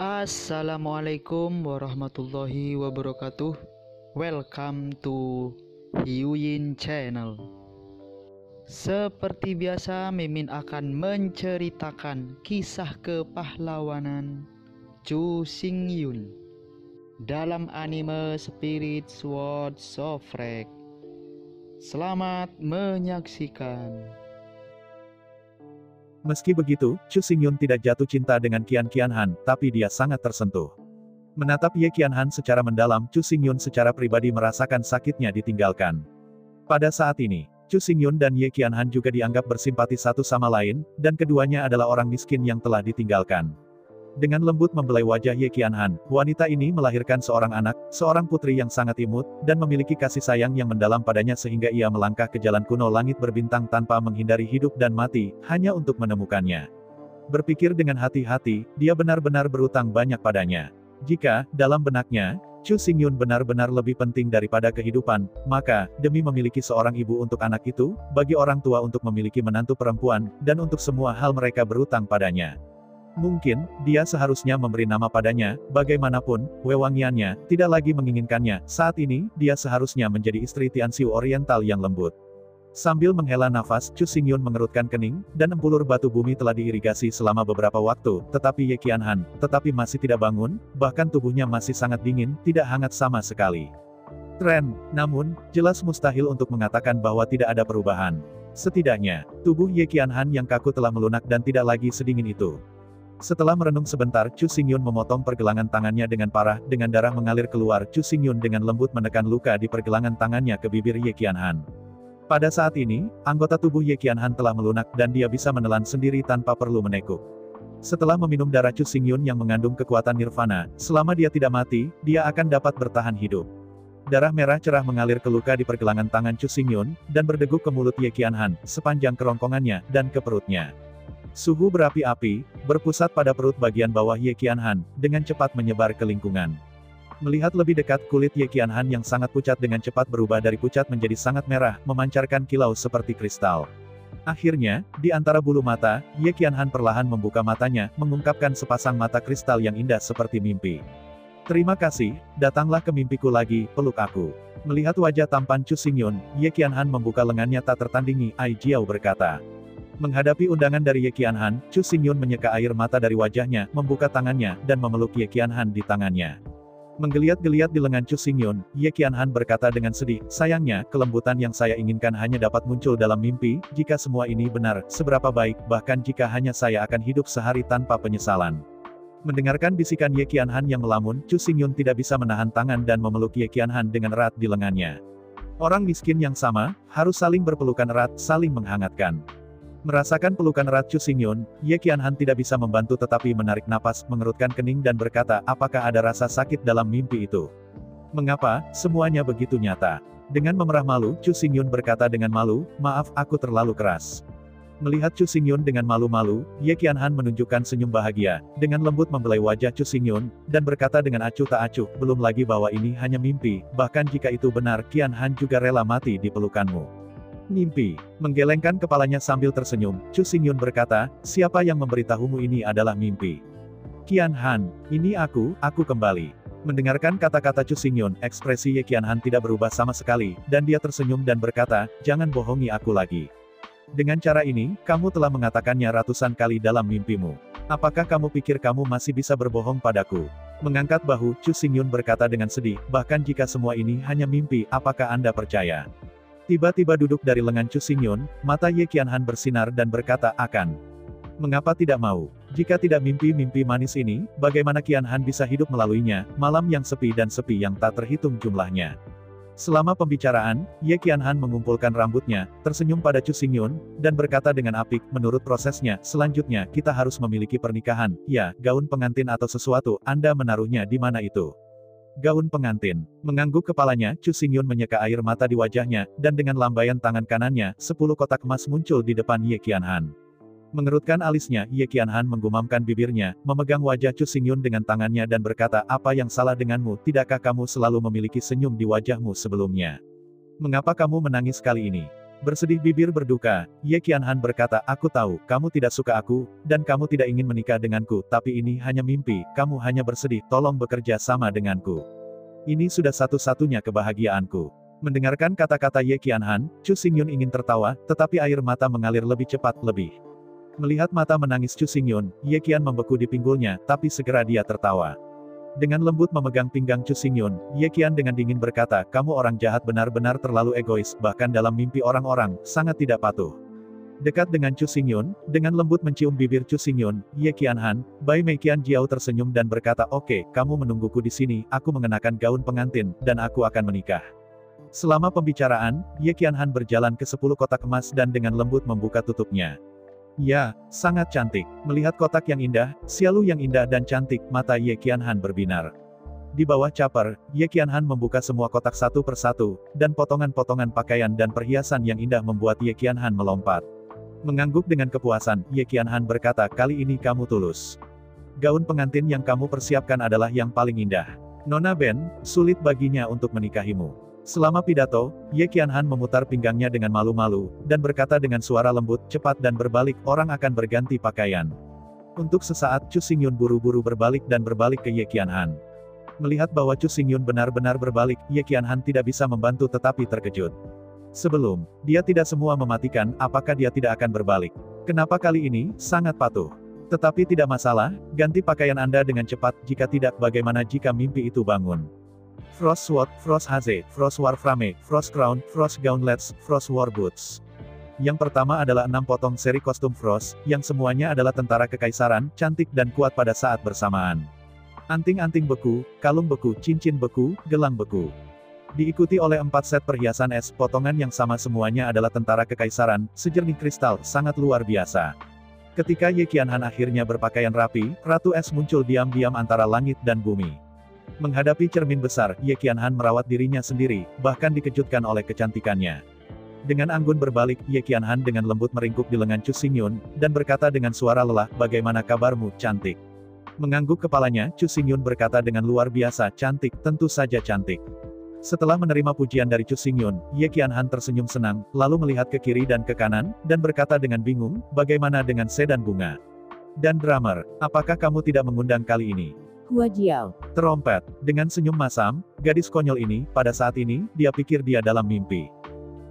Assalamualaikum warahmatullahi wabarakatuh. Welcome to Hyuyin Channel. Seperti biasa, Mimin akan menceritakan kisah kepahlawanan Chu Xingyun dalam anime Spirit Sword Sofrek. Selamat menyaksikan. Meski begitu, Chu Xingyun tidak jatuh cinta dengan Qian Qianhan, tapi dia sangat tersentuh. Menatap Ye Qianhan secara mendalam, Chu Xingyun secara pribadi merasakan sakitnya ditinggalkan. Pada saat ini, Chu Xingyun dan Ye Qianhan juga dianggap bersimpati satu sama lain, dan keduanya adalah orang miskin yang telah ditinggalkan. Dengan lembut membelai wajah Ye Qianhan, wanita ini melahirkan seorang anak, seorang putri yang sangat imut, dan memiliki kasih sayang yang mendalam padanya sehingga ia melangkah ke jalan kuno langit berbintang tanpa menghindari hidup dan mati, hanya untuk menemukannya. Berpikir dengan hati-hati, dia benar-benar berutang banyak padanya. Jika, dalam benaknya, Chu Xingyun benar-benar lebih penting daripada kehidupan, maka, demi memiliki seorang ibu untuk anak itu, bagi orang tua untuk memiliki menantu perempuan, dan untuk semua hal mereka berutang padanya. Mungkin, dia seharusnya memberi nama padanya, bagaimanapun, wewangiannya, tidak lagi menginginkannya, saat ini, dia seharusnya menjadi istri Tianxiu Oriental yang lembut. Sambil menghela nafas, Chu Xingyun mengerutkan kening, dan empulur batu bumi telah diirigasi selama beberapa waktu, tetapi Ye Qianhan, masih tidak bangun, bahkan tubuhnya masih sangat dingin, tidak hangat sama sekali. Namun, jelas mustahil untuk mengatakan bahwa tidak ada perubahan. Setidaknya, tubuh Ye Qianhan yang kaku telah melunak dan tidak lagi sedingin itu. Setelah merenung sebentar, Chu Xingyun memotong pergelangan tangannya dengan parah, dengan darah mengalir keluar. Chu Xingyun dengan lembut menekan luka di pergelangan tangannya ke bibir Ye Qianhan. Pada saat ini, anggota tubuh Ye Qianhan telah melunak dan dia bisa menelan sendiri tanpa perlu menekuk. Setelah meminum darah Chu Xingyun yang mengandung kekuatan nirvana, selama dia tidak mati, dia akan dapat bertahan hidup. Darah merah cerah mengalir ke luka di pergelangan tangan Chu Xingyun, dan berdeguk ke mulut Ye Qianhan, sepanjang kerongkongannya, dan ke perutnya. Suhu berapi-api, berpusat pada perut bagian bawah Ye Qianhan, dengan cepat menyebar ke lingkungan. Melihat lebih dekat, kulit Ye Qianhan yang sangat pucat dengan cepat berubah dari pucat menjadi sangat merah, memancarkan kilau seperti kristal. Akhirnya, di antara bulu mata, Ye Qianhan perlahan membuka matanya, mengungkapkan sepasang mata kristal yang indah seperti mimpi. Terima kasih, datanglah ke mimpiku lagi, peluk aku. Melihat wajah tampan Chu Xingyun, Ye Qianhan membuka lengannya tak tertandingi, Ai Jiao berkata. Menghadapi undangan dari Ye Qianhan, Chu Xingyun menyeka air mata dari wajahnya, membuka tangannya, dan memeluk Ye Qianhan di tangannya. Menggeliat-geliat di lengan Chu Xingyun, Ye Qianhan berkata dengan sedih, sayangnya, kelembutan yang saya inginkan hanya dapat muncul dalam mimpi. Jika semua ini benar, seberapa baik, bahkan jika hanya saya akan hidup sehari tanpa penyesalan. Mendengarkan bisikan Ye Qianhan yang melamun, Chu Xingyun tidak bisa menahan tangan dan memeluk Ye Qianhan dengan erat di lengannya. Orang miskin yang sama, harus saling berpelukan erat, saling menghangatkan. Merasakan pelukan erat Chu Xingyun, Ye Qianhan tidak bisa membantu tetapi menarik napas, mengerutkan kening dan berkata, apakah ada rasa sakit dalam mimpi itu? Mengapa, semuanya begitu nyata? Dengan memerah malu, Chu Xingyun berkata dengan malu, maaf, aku terlalu keras. Melihat Chu Xingyun dengan malu-malu, Ye Qianhan menunjukkan senyum bahagia, dengan lembut membelai wajah Chu Xingyun, dan berkata dengan acuh tak acuh, belum lagi bahwa ini hanya mimpi, bahkan jika itu benar, Qianhan juga rela mati di pelukanmu. Mimpi. Menggelengkan kepalanya sambil tersenyum, Chu Xingyun berkata, siapa yang memberitahumu ini adalah mimpi? Qianhan, ini aku kembali. Mendengarkan kata-kata Chu Xingyun, ekspresi Ye Qianhan tidak berubah sama sekali, dan dia tersenyum dan berkata, jangan bohongi aku lagi. Dengan cara ini, kamu telah mengatakannya ratusan kali dalam mimpimu. Apakah kamu pikir kamu masih bisa berbohong padaku? Mengangkat bahu, Chu Xingyun berkata dengan sedih, bahkan jika semua ini hanya mimpi, apakah Anda percaya? Tiba-tiba duduk dari lengan Chu Xingyun, mata Ye Qianhan bersinar dan berkata, akan. Mengapa tidak mau? Jika tidak mimpi-mimpi manis ini, bagaimana Qianhan bisa hidup melaluinya, malam yang sepi dan sepi yang tak terhitung jumlahnya. Selama pembicaraan, Ye Qianhan mengumpulkan rambutnya, tersenyum pada Chu Xingyun, dan berkata dengan apik, menurut prosesnya, selanjutnya, kita harus memiliki pernikahan, ya, gaun pengantin atau sesuatu, Anda menaruhnya di mana itu? Gaun pengantin. Mengangguk kepalanya, Chu Xingyun menyeka air mata di wajahnya, dan dengan lambaian tangan kanannya, 10 kotak emas muncul di depan Ye Qianhan. Mengerutkan alisnya, Ye Qianhan menggumamkan bibirnya, memegang wajah Chu Xingyun dengan tangannya dan berkata, apa yang salah denganmu, tidakkah kamu selalu memiliki senyum di wajahmu sebelumnya? Mengapa kamu menangis kali ini? Bersedih bibir berduka, Ye Qianhan berkata, aku tahu, kamu tidak suka aku, dan kamu tidak ingin menikah denganku, tapi ini hanya mimpi, kamu hanya bersedih, tolong bekerja sama denganku. Ini sudah satu-satunya kebahagiaanku. Mendengarkan kata-kata Ye Qianhan, Chu Xingyun ingin tertawa, tetapi air mata mengalir lebih cepat, lebih. Melihat mata menangis Chu Xingyun, Ye Qian membeku di pinggulnya, tapi segera dia tertawa. Dengan lembut memegang pinggang Chu Xingyun, Ye Qian dengan dingin berkata, kamu orang jahat benar-benar terlalu egois, bahkan dalam mimpi orang-orang, sangat tidak patuh. Dekat dengan Chu Xingyun, dengan lembut mencium bibir Chu Xingyun, Ye Qianhan, Bai Meiqian Jiao tersenyum dan berkata, oke, kamu menungguku di sini, aku mengenakan gaun pengantin, dan aku akan menikah. Selama pembicaraan, Ye Qianhan berjalan ke 10 kotak emas dan dengan lembut membuka tutupnya. Ya, sangat cantik. Melihat kotak yang indah, Xialu yang indah dan cantik, mata Ye Qianhan berbinar. Di bawah caper, Ye Qianhan membuka semua kotak satu persatu, dan potongan-potongan pakaian dan perhiasan yang indah membuat Ye Qianhan melompat. Mengangguk dengan kepuasan, Ye Qianhan berkata, kali ini kamu tulus. Gaun pengantin yang kamu persiapkan adalah yang paling indah. Nona Ben, sulit baginya untuk menikahimu. Selama pidato, Ye Qianhan memutar pinggangnya dengan malu-malu, dan berkata dengan suara lembut, cepat dan berbalik, orang akan berganti pakaian. Untuk sesaat Chu Xingyun buru-buru berbalik dan berbalik ke Ye Qianhan. Melihat bahwa Chu Xingyun benar-benar berbalik, Ye Qianhan tidak bisa membantu tetapi terkejut. Sebelum, dia tidak semua mematikan, apakah dia tidak akan berbalik? Kenapa kali ini, sangat patuh? Tetapi tidak masalah, ganti pakaian Anda dengan cepat, jika tidak, bagaimana jika mimpi itu bangun? Frost Sword, Frost Haze, Frost Warframe, Frost Crown, Frost Gauntlets, Frost War Boots. Yang pertama adalah 6 potong seri kostum Frost, yang semuanya adalah tentara kekaisaran, cantik dan kuat pada saat bersamaan. Anting-anting beku, kalung beku, cincin beku, gelang beku. Diikuti oleh 4 set perhiasan es, potongan yang sama semuanya adalah tentara kekaisaran, sejernih kristal, sangat luar biasa. Ketika Ye Qianhan akhirnya berpakaian rapi, Ratu Es muncul diam-diam antara langit dan bumi. Menghadapi cermin besar, Ye Qianhan merawat dirinya sendiri, bahkan dikejutkan oleh kecantikannya. Dengan anggun berbalik, Ye Qianhan dengan lembut meringkuk di lengan Chu Xingyun, dan berkata dengan suara lelah, bagaimana kabarmu, cantik? Mengangguk kepalanya, Chu Xingyun berkata dengan luar biasa, cantik, tentu saja cantik. Setelah menerima pujian dari Chu Xingyun, Ye Qianhan tersenyum senang, lalu melihat ke kiri dan ke kanan, dan berkata dengan bingung, bagaimana dengan sedan bunga? Dan drummer, apakah kamu tidak mengundang kali ini? Hua Jiao. Terompet. Dengan senyum masam, gadis konyol ini, pada saat ini, dia pikir dia dalam mimpi.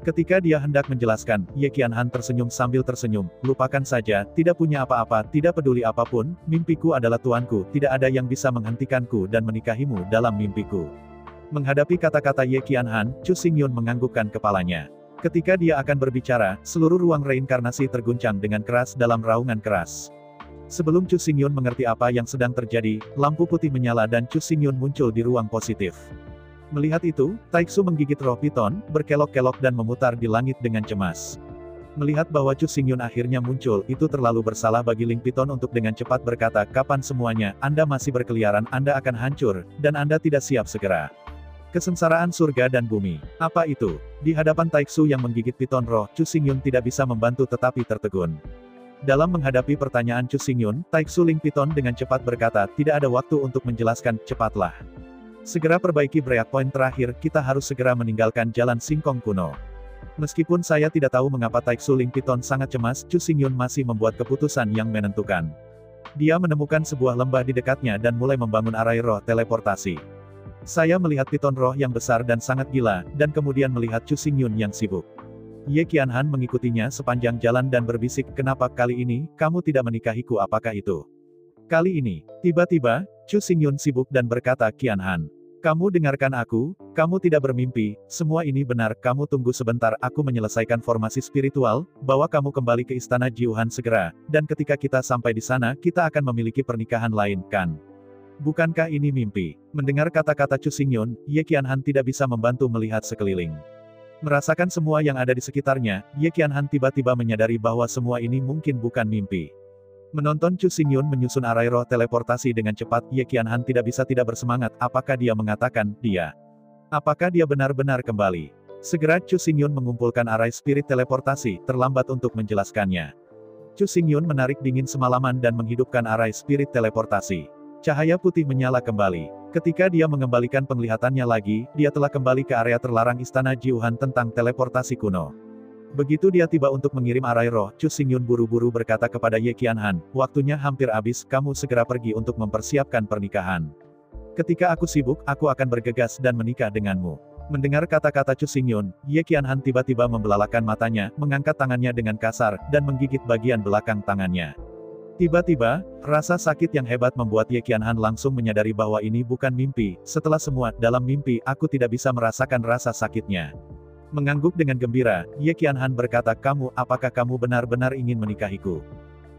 Ketika dia hendak menjelaskan, Ye Qianhan tersenyum sambil tersenyum, lupakan saja, tidak punya apa-apa, tidak peduli apapun, mimpiku adalah tuanku, tidak ada yang bisa menghentikanku dan menikahimu dalam mimpiku. Menghadapi kata-kata Ye Qianhan, Chu Xingyun menganggukkan kepalanya. Ketika dia akan berbicara, seluruh ruang reinkarnasi terguncang dengan keras dalam raungan keras. Sebelum Chu Xingyun mengerti apa yang sedang terjadi, lampu putih menyala dan Chu Xingyun muncul di ruang positif. Melihat itu, Taixu menggigit roh piton, berkelok-kelok dan memutar di langit dengan cemas. Melihat bahwa Chu Xingyun akhirnya muncul, itu terlalu bersalah bagi Ling Piton untuk dengan cepat berkata, kapan semuanya, Anda masih berkeliaran, Anda akan hancur, dan Anda tidak siap segera. Kesengsaraan surga dan bumi. Apa itu? Di hadapan Taixu yang menggigit piton roh, Chu Xingyun tidak bisa membantu tetapi tertegun. Dalam menghadapi pertanyaan Chu Xingyun, Taixu Ling Piton dengan cepat berkata, tidak ada waktu untuk menjelaskan, cepatlah. Segera perbaiki breakpoint terakhir, kita harus segera meninggalkan jalan singkong kuno. Meskipun saya tidak tahu mengapa Taixu Ling Piton sangat cemas, Chu Xingyun masih membuat keputusan yang menentukan. Dia menemukan sebuah lembah di dekatnya dan mulai membangun arai roh teleportasi. Saya melihat piton roh yang besar dan sangat gila, dan kemudian melihat Chu Xingyun yang sibuk. Ye Qianhan mengikutinya sepanjang jalan dan berbisik, kenapa kali ini, kamu tidak menikahiku, apakah itu? Kali ini, tiba-tiba, Chu Xingyun sibuk dan berkata, Qianhan, kamu dengarkan aku, kamu tidak bermimpi, semua ini benar, kamu tunggu sebentar, aku menyelesaikan formasi spiritual, bawa kamu kembali ke istana Jiuhan segera, dan ketika kita sampai di sana, kita akan memiliki pernikahan lain, kan? Bukankah ini mimpi? Mendengar kata-kata Chu Xingyun, Ye Qianhan tidak bisa membantu melihat sekeliling. Merasakan semua yang ada di sekitarnya, Ye Qianhan tiba-tiba menyadari bahwa semua ini mungkin bukan mimpi. Menonton Chu Xingyun menyusun arai roh teleportasi dengan cepat, Ye Qianhan tidak bisa tidak bersemangat, apakah dia mengatakan, dia? Apakah dia benar-benar kembali? Segera Chu Xingyun mengumpulkan arai spirit teleportasi, terlambat untuk menjelaskannya. Chu Xingyun menarik dingin semalaman dan menghidupkan arai spirit teleportasi. Cahaya putih menyala kembali. Ketika dia mengembalikan penglihatannya lagi, dia telah kembali ke area terlarang istana Jiuhan tentang teleportasi kuno. Begitu dia tiba untuk mengirim arai roh, Chu Xingyun buru-buru berkata kepada Ye Qianhan, waktunya hampir habis, kamu segera pergi untuk mempersiapkan pernikahan. Ketika aku sibuk, aku akan bergegas dan menikah denganmu. Mendengar kata-kata Chu Xingyun, Ye Qianhan tiba-tiba membelalakan matanya, mengangkat tangannya dengan kasar, dan menggigit bagian belakang tangannya. Tiba-tiba, rasa sakit yang hebat membuat Ye Qianhan langsung menyadari bahwa ini bukan mimpi. Setelah semua, dalam mimpi, aku tidak bisa merasakan rasa sakitnya. Mengangguk dengan gembira, Ye Qianhan berkata, apakah kamu benar-benar ingin menikahiku?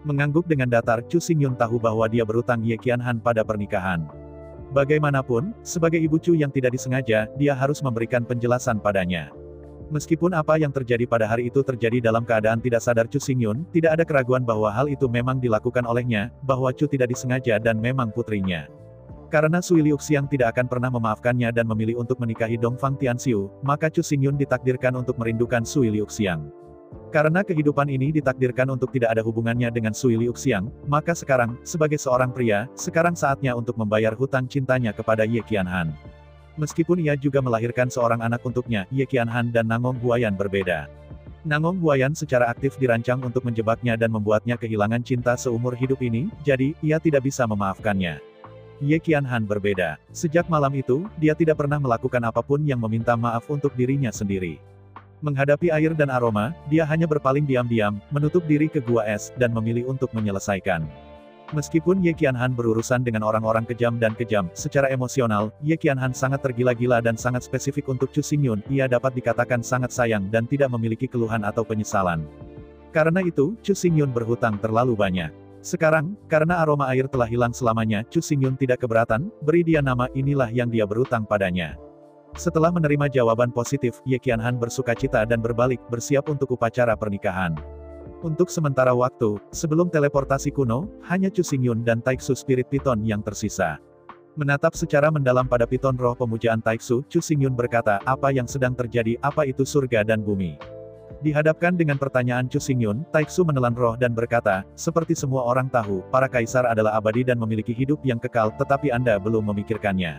Mengangguk dengan datar, Chu Xingyun tahu bahwa dia berutang Ye Qianhan pada pernikahan. Bagaimanapun, sebagai ibu Chu yang tidak disengaja, dia harus memberikan penjelasan padanya. Meskipun apa yang terjadi pada hari itu terjadi dalam keadaan tidak sadar Chu Xingyun, tidak ada keraguan bahwa hal itu memang dilakukan olehnya, bahwa Chu tidak disengaja dan memang putrinya. Karena Sui Liuxiang tidak akan pernah memaafkannya dan memilih untuk menikahi Dongfang Tianxiu, maka Chu Xingyun ditakdirkan untuk merindukan Sui Liuxiang. Karena kehidupan ini ditakdirkan untuk tidak ada hubungannya dengan Sui Liuxiang, maka sekarang, sebagai seorang pria, sekarang saatnya untuk membayar hutang cintanya kepada Ye Qianhan. Meskipun ia juga melahirkan seorang anak untuknya, Ye Qianhan dan Nangong Huayan berbeda. Nangong Huayan secara aktif dirancang untuk menjebaknya dan membuatnya kehilangan cinta seumur hidup ini, jadi, ia tidak bisa memaafkannya. Ye Qianhan berbeda. Sejak malam itu, dia tidak pernah melakukan apapun yang meminta maaf untuk dirinya sendiri. Menghadapi air dan aroma, dia hanya berpaling diam-diam, menutup diri ke gua es, dan memilih untuk menyelesaikan. Meskipun Ye Qianhan berurusan dengan orang-orang kejam dan kejam, secara emosional, Ye Qianhan sangat tergila-gila dan sangat spesifik untuk Chu Xingyun, ia dapat dikatakan sangat sayang dan tidak memiliki keluhan atau penyesalan. Karena itu, Chu Xingyun berhutang terlalu banyak. Sekarang, karena aroma air telah hilang selamanya, Chu Xingyun tidak keberatan, beri dia nama, inilah yang dia berhutang padanya. Setelah menerima jawaban positif, Ye Qianhan bersukacita dan berbalik, bersiap untuk upacara pernikahan. Untuk sementara waktu, sebelum teleportasi kuno, hanya Chu Xingyun dan Taiksu Spirit Piton yang tersisa. Menatap secara mendalam pada piton roh pemujaan Taiksu, Chu Xingyun berkata, apa yang sedang terjadi, apa itu surga dan bumi? Dihadapkan dengan pertanyaan Chu Xingyun, Taiksu menelan roh dan berkata, seperti semua orang tahu, para kaisar adalah abadi dan memiliki hidup yang kekal, tetapi Anda belum memikirkannya.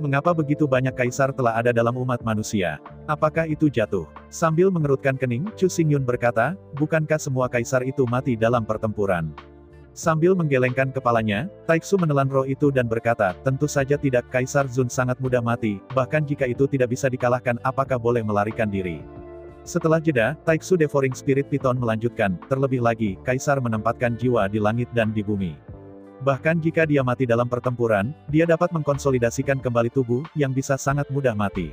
Mengapa begitu banyak kaisar telah ada dalam umat manusia? Apakah itu jatuh? Sambil mengerutkan kening, Chu Xingyun berkata, bukankah semua kaisar itu mati dalam pertempuran? Sambil menggelengkan kepalanya, Taiksu menelan roh itu dan berkata, tentu saja tidak, Kaisar Zun sangat mudah mati, bahkan jika itu tidak bisa dikalahkan, apakah boleh melarikan diri? Setelah jeda, Taiksu Devouring Spirit Piton melanjutkan, terlebih lagi, Kaisar menempatkan jiwa di langit dan di bumi. Bahkan jika dia mati dalam pertempuran, dia dapat mengkonsolidasikan kembali tubuh, yang bisa sangat mudah mati.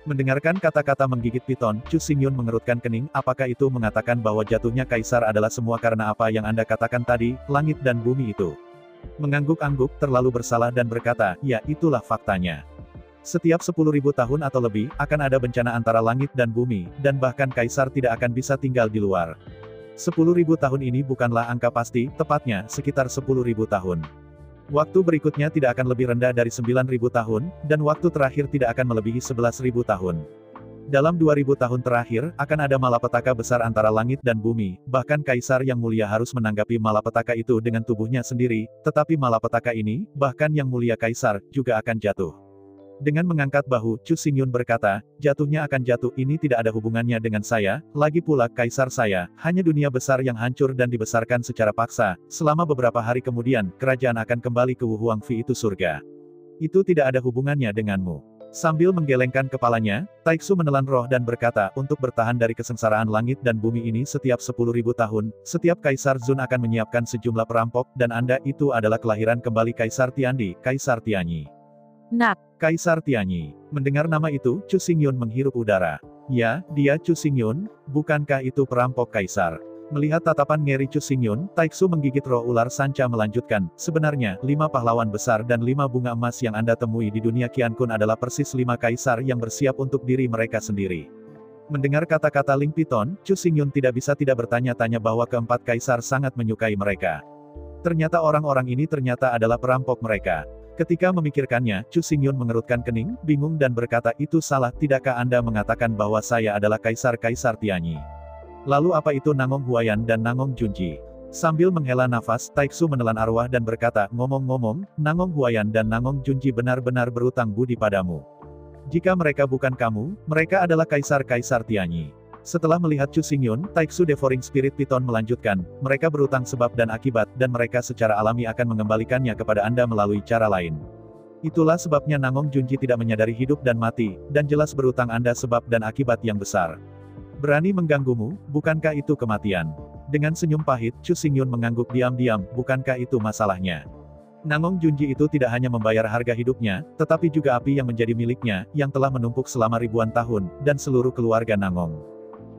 Mendengarkan kata-kata menggigit piton, Chu Xingyun mengerutkan kening, apakah itu mengatakan bahwa jatuhnya kaisar adalah semua karena apa yang Anda katakan tadi, langit dan bumi itu? Mengangguk-angguk, terlalu bersalah dan berkata, ya, itulah faktanya. Setiap 10.000 tahun atau lebih, akan ada bencana antara langit dan bumi, dan bahkan kaisar tidak akan bisa tinggal di luar. 10.000 tahun ini bukanlah angka pasti, tepatnya, sekitar 10.000 tahun. Waktu berikutnya tidak akan lebih rendah dari 9.000 tahun, dan waktu terakhir tidak akan melebihi 11.000 tahun. Dalam 2.000 tahun terakhir, akan ada malapetaka besar antara langit dan bumi, bahkan kaisar yang mulia harus menanggapi malapetaka itu dengan tubuhnya sendiri, tetapi malapetaka ini, bahkan yang mulia kaisar, juga akan jatuh. Dengan mengangkat bahu, Chu Xingyun berkata, jatuhnya akan jatuh, ini tidak ada hubungannya dengan saya, lagi pula kaisar saya, hanya dunia besar yang hancur dan dibesarkan secara paksa, selama beberapa hari kemudian, kerajaan akan kembali ke Wu Huangfi itu surga. Itu tidak ada hubungannya denganmu. Sambil menggelengkan kepalanya, Taiksu menelan roh dan berkata, untuk bertahan dari kesengsaraan langit dan bumi ini setiap 10.000 tahun, setiap Kaisar Zun akan menyiapkan sejumlah perampok, dan Anda itu adalah kelahiran kembali Kaisar Tiandi, Kaisar Tianyi. Nak, Kaisar Tianyi. Mendengar nama itu, Chu Xingyun menghirup udara. Ya, dia Chu Xingyun, bukankah itu perampok kaisar? Melihat tatapan ngeri Chu Xingyun, Taiksu menggigit roh ular sanca melanjutkan, sebenarnya, 5 pahlawan besar dan 5 bunga emas yang Anda temui di dunia Qiankun adalah persis 5 kaisar yang bersiap untuk diri mereka sendiri. Mendengar kata-kata Ling Piton, Chu Xingyun tidak bisa tidak bertanya-tanya bahwa keempat kaisar sangat menyukai mereka. Ternyata orang-orang ini ternyata adalah perampok mereka. Ketika memikirkannya, Chu Xingyun mengerutkan kening, bingung dan berkata, itu salah, tidakkah Anda mengatakan bahwa saya adalah Kaisar-Kaisar Tianyi? Lalu apa itu Nangong Huayan dan Nangong Junji? Sambil menghela nafas, Taiksu menelan arwah dan berkata, ngomong-ngomong, Nangong Huayan dan Nangong Junji benar-benar berutang budi padamu. Jika mereka bukan kamu, mereka adalah Kaisar-Kaisar Tianyi. Setelah melihat Chu Xingyun, Taiksu Devouring Spirit Python melanjutkan, mereka berutang sebab dan akibat, dan mereka secara alami akan mengembalikannya kepada Anda melalui cara lain. Itulah sebabnya Nangong Junji tidak menyadari hidup dan mati, dan jelas berutang Anda sebab dan akibat yang besar. Berani mengganggumu, bukankah itu kematian? Dengan senyum pahit, Chu Xingyun mengangguk diam-diam, bukankah itu masalahnya? Nangong Junji itu tidak hanya membayar harga hidupnya, tetapi juga api yang menjadi miliknya, yang telah menumpuk selama ribuan tahun, dan seluruh keluarga Nangong.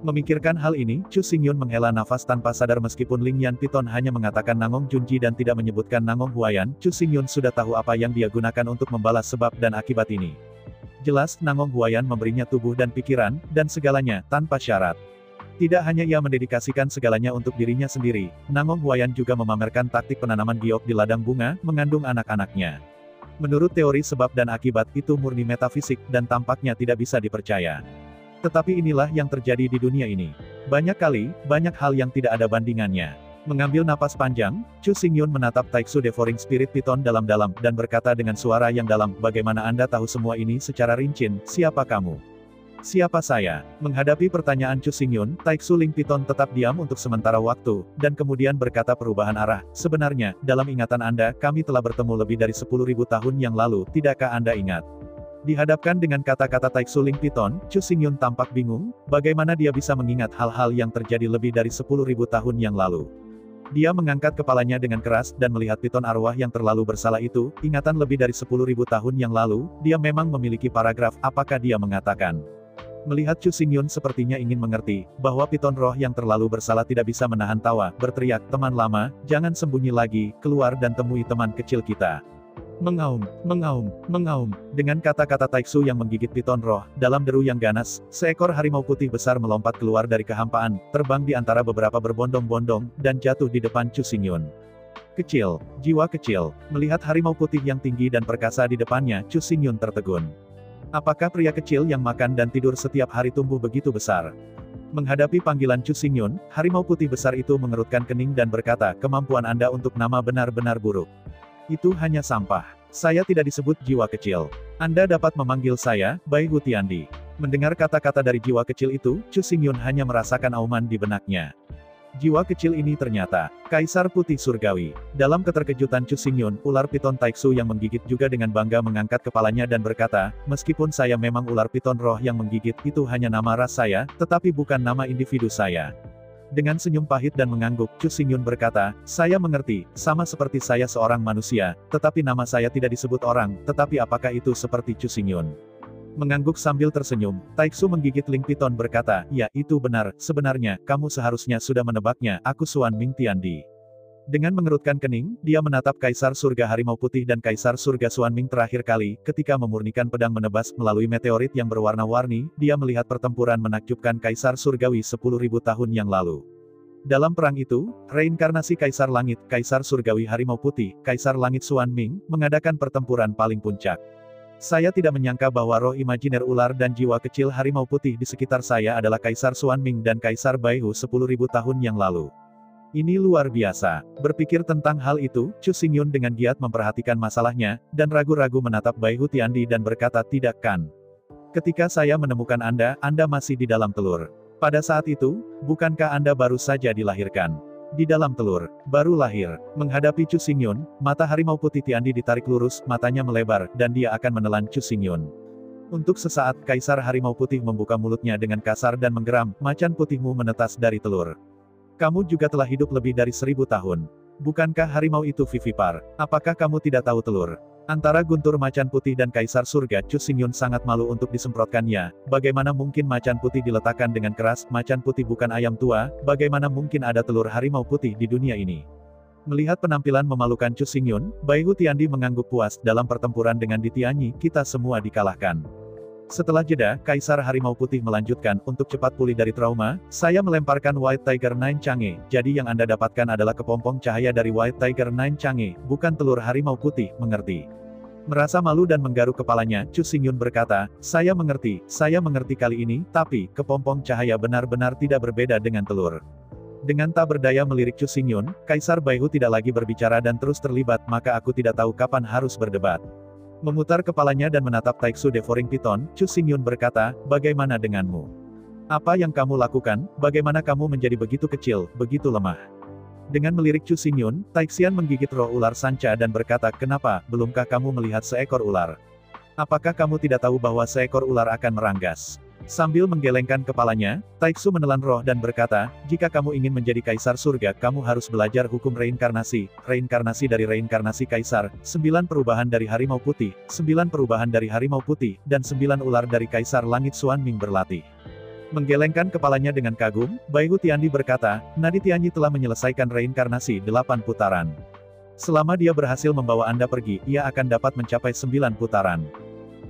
Memikirkan hal ini, Chu Xingyun menghela nafas tanpa sadar meskipun Ling Yan Python hanya mengatakan Nangong Junji dan tidak menyebutkan Nangong Huayan, Chu Xingyun sudah tahu apa yang dia gunakan untuk membalas sebab dan akibat ini. Jelas, Nangong Huayan memberinya tubuh dan pikiran, dan segalanya, tanpa syarat. Tidak hanya ia mendedikasikan segalanya untuk dirinya sendiri, Nangong Huayan juga memamerkan taktik penanaman giok di ladang bunga, mengandung anak-anaknya. Menurut teori sebab dan akibat, itu murni metafisik, dan tampaknya tidak bisa dipercaya. Tetapi inilah yang terjadi di dunia ini. Banyak kali, banyak hal yang tidak ada bandingannya. Mengambil napas panjang, Chu Xingyun menatap Taiksu Devouring Spirit Python dalam-dalam, dan berkata dengan suara yang dalam, bagaimana Anda tahu semua ini secara rinci, siapa kamu? Siapa saya? Menghadapi pertanyaan Chu Xingyun, Taiksu Ling Python tetap diam untuk sementara waktu, dan kemudian berkata perubahan arah, sebenarnya, dalam ingatan Anda, kami telah bertemu lebih dari 10.000 tahun yang lalu, tidakkah Anda ingat? Dihadapkan dengan kata-kata Taiksu Ling Python, Chu Xingyun tampak bingung, bagaimana dia bisa mengingat hal-hal yang terjadi lebih dari 10.000 tahun yang lalu. Dia mengangkat kepalanya dengan keras dan melihat piton arwah yang terlalu bersalah itu, ingatan lebih dari 10.000 tahun yang lalu, dia memang memiliki paragraf, apakah dia mengatakan. Melihat Chu Xingyun sepertinya ingin mengerti, bahwa piton roh yang terlalu bersalah tidak bisa menahan tawa, berteriak, teman lama, jangan sembunyi lagi, keluar dan temui teman kecil kita. Mengaum, mengaum, mengaum. Dengan kata-kata Taiksu yang menggigit piton roh, dalam deru yang ganas, seekor harimau putih besar melompat keluar dari kehampaan, terbang di antara beberapa berbondong-bondong, dan jatuh di depan Chu Xingyun. Kecil, jiwa kecil, melihat harimau putih yang tinggi dan perkasa di depannya, Chu Xingyun tertegun. Apakah pria kecil yang makan dan tidur setiap hari tumbuh begitu besar? Menghadapi panggilan Chu Xingyun, harimau putih besar itu mengerutkan kening dan berkata, kemampuan Anda untuk nama benar-benar buruk. Itu hanya sampah. Saya tidak disebut jiwa kecil. Anda dapat memanggil saya, Bai Hu Tiandi. Mendengar kata-kata dari jiwa kecil itu, Chu Xingyun hanya merasakan auman di benaknya. Jiwa kecil ini ternyata, Kaisar Putih Surgawi. Dalam keterkejutan Chu Xingyun, ular piton Taiksu yang menggigit juga dengan bangga mengangkat kepalanya dan berkata, meskipun saya memang ular piton roh yang menggigit, itu hanya nama ras saya, tetapi bukan nama individu saya. Dengan senyum pahit dan mengangguk, Chu Xingyun berkata, saya mengerti, sama seperti saya seorang manusia, tetapi nama saya tidak disebut orang, tetapi apakah itu seperti Chu Xingyun? Mengangguk sambil tersenyum, Taiksu menggigit Ling Python berkata, ya, itu benar, sebenarnya, kamu seharusnya sudah menebaknya, aku Xuan Ming Tiandi. Dengan mengerutkan kening, dia menatap Kaisar Surga Harimau Putih dan Kaisar Surga Xuan Ming terakhir kali, ketika memurnikan pedang menebas melalui meteorit yang berwarna-warni, dia melihat pertempuran menakjubkan Kaisar Surgawi 10.000 tahun yang lalu. Dalam perang itu, reinkarnasi Kaisar Langit, Kaisar Surgawi Harimau Putih, Kaisar Langit Xuan Ming, mengadakan pertempuran paling puncak. Saya tidak menyangka bahwa roh imajiner ular dan jiwa kecil harimau putih di sekitar saya adalah Kaisar Xuan Ming dan Kaisar Baihu 10.000 tahun yang lalu. Ini luar biasa. Berpikir tentang hal itu, Chu Xingyun dengan giat memperhatikan masalahnya, dan ragu-ragu menatap Bai Hu Tiandi dan berkata tidak kan. Ketika saya menemukan Anda masih di dalam telur. Pada saat itu, bukankah Anda baru saja dilahirkan? Di dalam telur, baru lahir. Menghadapi Chu Xingyun, mata harimau putih Tiandi ditarik lurus, matanya melebar, dan dia akan menelan Chu Xingyun. Untuk sesaat, Kaisar Harimau Putih membuka mulutnya dengan kasar dan menggeram, macan putihmu menetas dari telur. Kamu juga telah hidup lebih dari 1000 tahun. Bukankah harimau itu vivipar? Apakah kamu tidak tahu telur? Antara guntur macan putih dan Kaisar Surga, Chu Xingyun sangat malu untuk disemprotkannya. Bagaimana mungkin macan putih diletakkan dengan keras? Macan putih bukan ayam tua, bagaimana mungkin ada telur harimau putih di dunia ini? Melihat penampilan memalukan Chu Xingyun, Bai Hu Tiandi mengangguk puas, dalam pertempuran dengan Ditianyi, kita semua dikalahkan. Setelah jeda, Kaisar Harimau Putih melanjutkan, untuk cepat pulih dari trauma, saya melemparkan White Tiger Nine Chang'e, jadi yang Anda dapatkan adalah kepompong cahaya dari White Tiger Nine Chang'e, bukan telur harimau putih, mengerti? Merasa malu dan menggaruk kepalanya, Chu Xingyun berkata, saya mengerti kali ini, tapi, kepompong cahaya benar-benar tidak berbeda dengan telur. Dengan tak berdaya melirik Chu Xingyun, Kaisar Baihu tidak lagi berbicara dan terus terlibat, maka aku tidak tahu kapan harus berdebat. Memutar kepalanya dan menatap Taiksu Devouring Python, Chu Xingyun berkata, bagaimana denganmu? Apa yang kamu lakukan? Bagaimana kamu menjadi begitu kecil, begitu lemah? Dengan melirik Chu Xingyun, Taixian menggigit roh ular sanca dan berkata, kenapa, belumkah kamu melihat seekor ular? Apakah kamu tidak tahu bahwa seekor ular akan meranggas? Sambil menggelengkan kepalanya, Taixu menelan roh dan berkata, jika kamu ingin menjadi kaisar surga, kamu harus belajar hukum reinkarnasi dari reinkarnasi kaisar, 9 perubahan dari harimau putih, 9 perubahan dari harimau putih, dan 9 ular dari kaisar langit Xuanming berlatih. Menggelengkan kepalanya dengan kagum, Bai Hu Tiandi berkata, Nadi Tianyi telah menyelesaikan reinkarnasi 8 putaran. Selama dia berhasil membawa Anda pergi, ia akan dapat mencapai 9 putaran.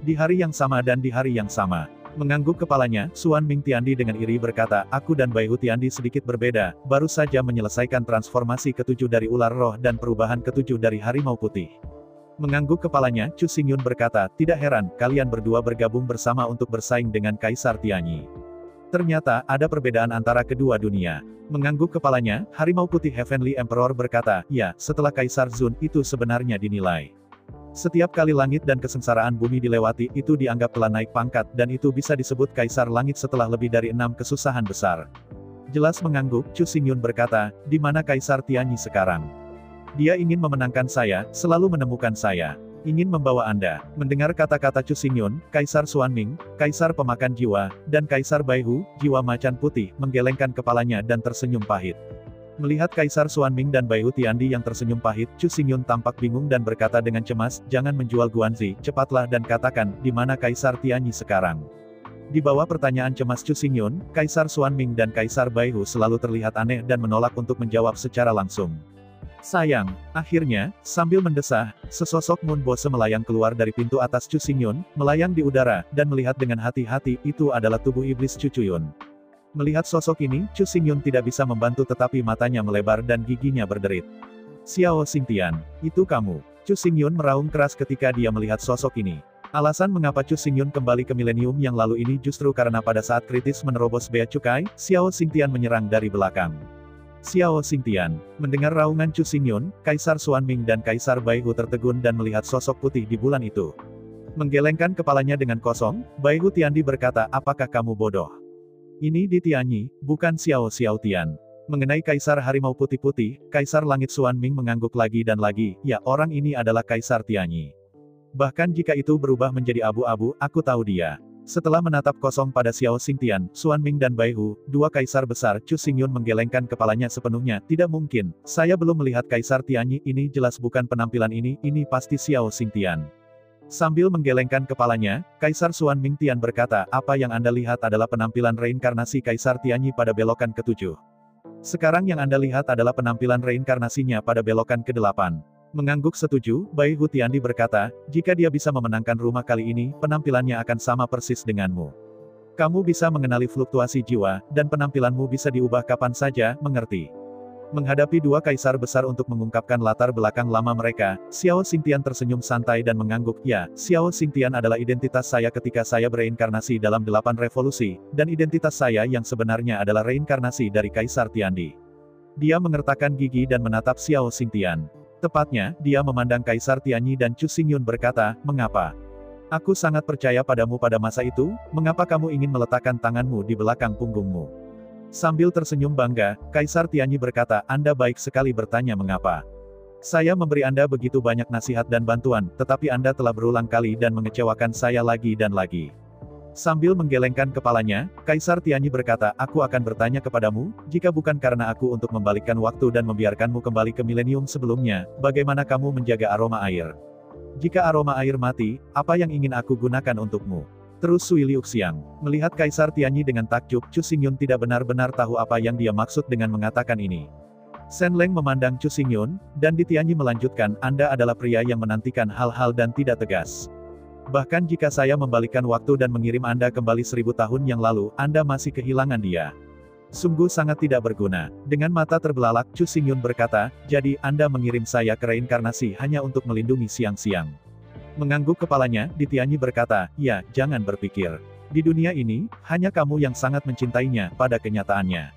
Di hari yang sama dan di hari yang sama. Mengangguk kepalanya, Xuanming Tiandi dengan iri berkata, aku dan Bai Hu Tiandi sedikit berbeda, baru saja menyelesaikan transformasi ke-7 dari ular roh dan perubahan ke-7 dari harimau putih. Mengangguk kepalanya, Chu Xingyun berkata, tidak heran, kalian berdua bergabung bersama untuk bersaing dengan Kaisar Tianyi. Ternyata, ada perbedaan antara kedua dunia. Mengangguk kepalanya, harimau putih Heavenly Emperor berkata, ya, setelah Kaisar Zun, itu sebenarnya dinilai. Setiap kali langit dan kesengsaraan bumi dilewati, itu dianggap telah naik pangkat, dan itu bisa disebut Kaisar Langit setelah lebih dari 6 kesusahan besar. Jelas mengangguk, Chu Xingyun berkata, di mana Kaisar Tianyi sekarang? Dia ingin memenangkan saya, selalu menemukan saya. Ingin membawa Anda. Mendengar kata-kata Chu Xingyun, Kaisar Xuanming, Kaisar Pemakan Jiwa, dan Kaisar Bai Hu, Jiwa Macan Putih, menggelengkan kepalanya dan tersenyum pahit. Melihat Kaisar Xuanming dan Bai Hu Tiandi yang tersenyum pahit, Chu Xingyun tampak bingung dan berkata dengan cemas, jangan menjual Guanzi, cepatlah dan katakan, di mana Kaisar Tianyi sekarang. Di bawah pertanyaan cemas Chu Xingyun, Kaisar Xuanming dan Kaisar Bai Hu selalu terlihat aneh dan menolak untuk menjawab secara langsung. Sayang, akhirnya, sambil mendesah, sesosok Moon Bose melayang keluar dari pintu atas Chu Xingyun, melayang di udara, dan melihat dengan hati-hati, itu adalah tubuh iblis Chu Cuyun. Melihat sosok ini, Chu Xingyun tidak bisa membantu tetapi matanya melebar dan giginya berderit. Xiao Xingtian, itu kamu. Chu Xingyun meraung keras ketika dia melihat sosok ini. Alasan mengapa Chu Xingyun kembali ke milenium yang lalu ini justru karena pada saat kritis menerobos bea cukai, Xiao Xingtian menyerang dari belakang. Xiao Xingtian, mendengar raungan Chu Xingyun, Kaisar Xuanming dan Kaisar Bai Hu tertegun dan melihat sosok putih di bulan itu. Menggelengkan kepalanya dengan kosong, Bai Hu Tiandi berkata, apakah kamu bodoh? Ini di Tianyi, bukan Xiao Tian. Mengenai Kaisar Harimau Putih-Putih, Kaisar Langit Xuanming mengangguk lagi dan lagi, ya orang ini adalah Kaisar Tianyi. Bahkan jika itu berubah menjadi abu-abu, aku tahu dia. Setelah menatap kosong pada Xiao Xingtian, Xuanming dan Bai Hu, dua kaisar besar, Chu Xingyun menggelengkan kepalanya sepenuhnya, tidak mungkin, saya belum melihat Kaisar Tianyi, ini jelas bukan penampilan ini pasti Xiao Xingtian. Sambil menggelengkan kepalanya, Kaisar Xuanming Tian berkata, apa yang Anda lihat adalah penampilan reinkarnasi Kaisar Tianyi pada belokan ke-7. Sekarang yang Anda lihat adalah penampilan reinkarnasinya pada belokan ke-8. Mengangguk setuju, Bai Hu Tiandi berkata, jika dia bisa memenangkan rumah kali ini, penampilannya akan sama persis denganmu. Kamu bisa mengenali fluktuasi jiwa, dan penampilanmu bisa diubah kapan saja, mengerti? Menghadapi dua kaisar besar untuk mengungkapkan latar belakang lama mereka, Xiao Xingtian tersenyum santai dan mengangguk, ya, Xiao Xingtian adalah identitas saya ketika saya bereinkarnasi dalam 8 revolusi, dan identitas saya yang sebenarnya adalah reinkarnasi dari Kaisar Tiandi. Dia mengertakkan gigi dan menatap Xiao Xingtian. Tepatnya, dia memandang Kaisar Tianyi dan Chu Xingyun berkata, mengapa? Aku sangat percaya padamu pada masa itu, mengapa kamu ingin meletakkan tanganmu di belakang punggungmu? Sambil tersenyum bangga, Kaisar Tianyi berkata, Anda baik sekali bertanya mengapa. Saya memberi Anda begitu banyak nasihat dan bantuan, tetapi Anda telah berulang kali dan mengecewakan saya lagi dan lagi. Sambil menggelengkan kepalanya, Kaisar Tianyi berkata, aku akan bertanya kepadamu, jika bukan karena aku untuk membalikkan waktu dan membiarkanmu kembali ke milenium sebelumnya, bagaimana kamu menjaga aroma air? Jika aroma air mati, apa yang ingin aku gunakan untukmu? Terus Sui Liuxiang. Melihat Kaisar Tianyi dengan takjub, Chu Xingyun tidak benar-benar tahu apa yang dia maksud dengan mengatakan ini. Shen Leng memandang Chu Xingyun, dan di Tianyi melanjutkan, Anda adalah pria yang menantikan hal-hal dan tidak tegas. Bahkan jika saya membalikkan waktu dan mengirim Anda kembali 1000 tahun yang lalu, Anda masih kehilangan dia. Sungguh sangat tidak berguna. Dengan mata terbelalak, Chu Xingyun berkata, jadi, Anda mengirim saya ke reinkarnasi hanya untuk melindungi siang-siang. Mengangguk kepalanya, di Tianyi berkata, ya, jangan berpikir. Di dunia ini, hanya kamu yang sangat mencintainya, pada kenyataannya.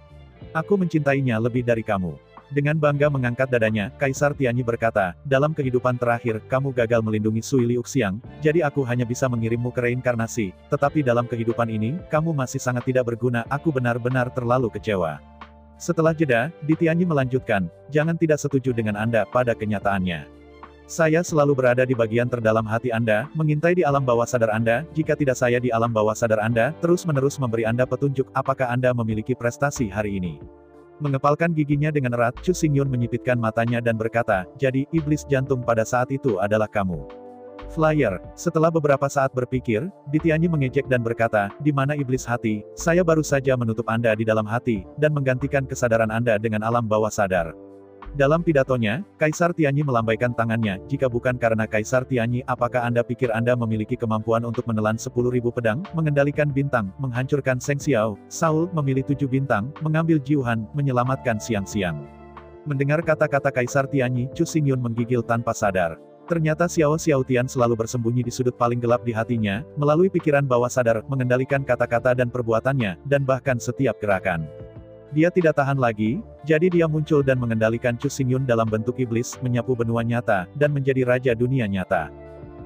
Aku mencintainya lebih dari kamu. Dengan bangga mengangkat dadanya, Kaisar Tianyi berkata, dalam kehidupan terakhir, kamu gagal melindungi Sui Liuxiang, jadi aku hanya bisa mengirimmu ke reinkarnasi, tetapi dalam kehidupan ini, kamu masih sangat tidak berguna, aku benar-benar terlalu kecewa. Setelah jeda, Di Tianyi melanjutkan, jangan tidak setuju dengan Anda pada kenyataannya. Saya selalu berada di bagian terdalam hati Anda, mengintai di alam bawah sadar Anda, jika tidak saya di alam bawah sadar Anda, terus-menerus memberi Anda petunjuk apakah Anda memiliki prestasi hari ini. Mengepalkan giginya dengan erat, Chu Xingyun menyipitkan matanya dan berkata, jadi, iblis jantung pada saat itu adalah kamu. Flyer, setelah beberapa saat berpikir, Di Tianyi mengejek dan berkata, di mana iblis hati, saya baru saja menutup Anda di dalam hati, dan menggantikan kesadaran Anda dengan alam bawah sadar. Dalam pidatonya, Kaisar Tianyi melambaikan tangannya, jika bukan karena Kaisar Tianyi, apakah Anda pikir Anda memiliki kemampuan untuk menelan 10.000 pedang, mengendalikan bintang, menghancurkan Seng Xiao, Saul memilih 7 bintang, mengambil Jiuhan, menyelamatkan Siang-Siang. Mendengar kata-kata Kaisar Tianyi, Chu Xingyun menggigil tanpa sadar. Ternyata Xiao Xiaotian selalu bersembunyi di sudut paling gelap di hatinya, melalui pikiran bawah sadar, mengendalikan kata-kata dan perbuatannya, dan bahkan setiap gerakan. Dia tidak tahan lagi, jadi dia muncul dan mengendalikan Chu Xingyun dalam bentuk iblis, menyapu benua nyata, dan menjadi raja dunia nyata.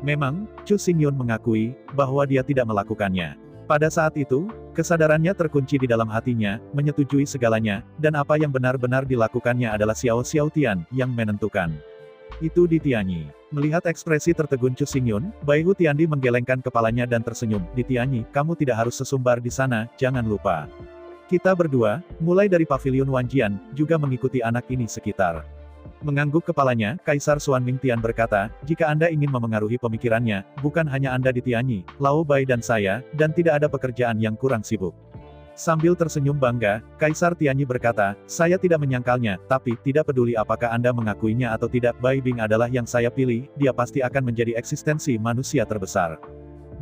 Memang, Chu Xingyun mengakui, bahwa dia tidak melakukannya. Pada saat itu, kesadarannya terkunci di dalam hatinya, menyetujui segalanya, dan apa yang benar-benar dilakukannya adalah Xiao Xiaotian, yang menentukan. Itu Di Tianyi. Melihat ekspresi tertegun Chu Xingyun, Bai Hu Tiandi menggelengkan kepalanya dan tersenyum, Di Tianyi, kamu tidak harus sesumbar di sana, jangan lupa. Kita berdua, mulai dari pavilion Wanjian, juga mengikuti anak ini sekitar. Mengangguk kepalanya, Kaisar Xuanming Tian berkata, jika Anda ingin memengaruhi pemikirannya, bukan hanya Anda Di Tianyi, Lao Bai dan saya, dan tidak ada pekerjaan yang kurang sibuk. Sambil tersenyum bangga, Kaisar Tianyi berkata, saya tidak menyangkalnya, tapi, tidak peduli apakah Anda mengakuinya atau tidak, Bai Bing adalah yang saya pilih, dia pasti akan menjadi eksistensi manusia terbesar.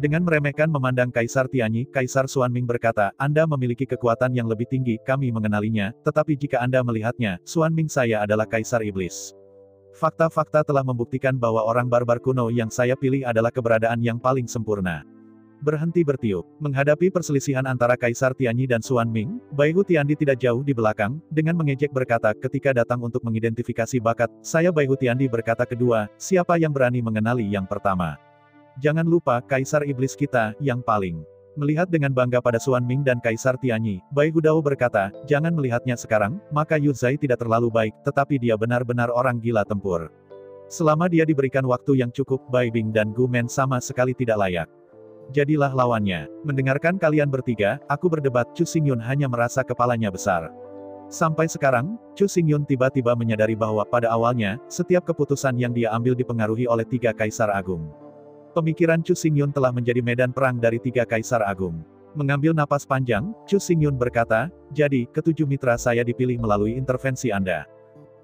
Dengan meremehkan memandang Kaisar Tianyi, Kaisar Xuanming berkata, Anda memiliki kekuatan yang lebih tinggi, kami mengenalinya, tetapi jika Anda melihatnya, Xuanming saya adalah Kaisar Iblis. Fakta-fakta telah membuktikan bahwa orang barbar kuno yang saya pilih adalah keberadaan yang paling sempurna. Berhenti bertiup. Menghadapi perselisihan antara Kaisar Tianyi dan Xuanming, Bai Hu Tiandi tidak jauh di belakang, dengan mengejek berkata, ketika datang untuk mengidentifikasi bakat, saya Bai Hu Tiandi berkata kedua, siapa yang berani mengenali yang pertama? Jangan lupa, Kaisar Iblis kita, yang paling. Melihat dengan bangga pada Xuanming dan Kaisar Tianyi, Bai Hudao berkata, jangan melihatnya sekarang, maka Yu Zai tidak terlalu baik, tetapi dia benar-benar orang gila tempur. Selama dia diberikan waktu yang cukup, Bai Bing dan Gu Men sama sekali tidak layak. Jadilah lawannya. Mendengarkan kalian bertiga, aku berdebat, Chu Xingyun hanya merasa kepalanya besar. Sampai sekarang, Chu Xingyun tiba-tiba menyadari bahwa pada awalnya, setiap keputusan yang dia ambil dipengaruhi oleh 3 Kaisar Agung. Pemikiran Chu Xingyun telah menjadi medan perang dari 3 Kaisar Agung. Mengambil napas panjang, Chu Xingyun berkata, jadi, ketujuh mitra saya dipilih melalui intervensi Anda.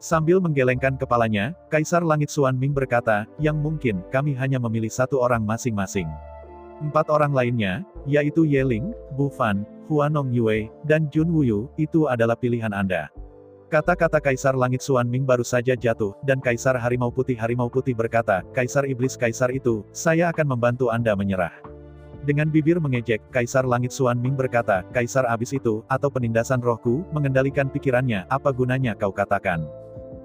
Sambil menggelengkan kepalanya, Kaisar Langit Xuanming berkata, yang mungkin, kami hanya memilih 1 orang masing-masing. 4 orang lainnya, yaitu Ye Ling, Bu Fan, Huanong Yue, dan Jun Wuyu, itu adalah pilihan Anda. Kata-kata Kaisar Langit Xuanming baru saja jatuh, dan Kaisar Harimau Putih berkata, Kaisar Iblis Kaisar itu, saya akan membantu Anda menyerah. Dengan bibir mengejek, Kaisar Langit Xuanming berkata, Kaisar abis itu, atau penindasan rohku, mengendalikan pikirannya, apa gunanya kau katakan?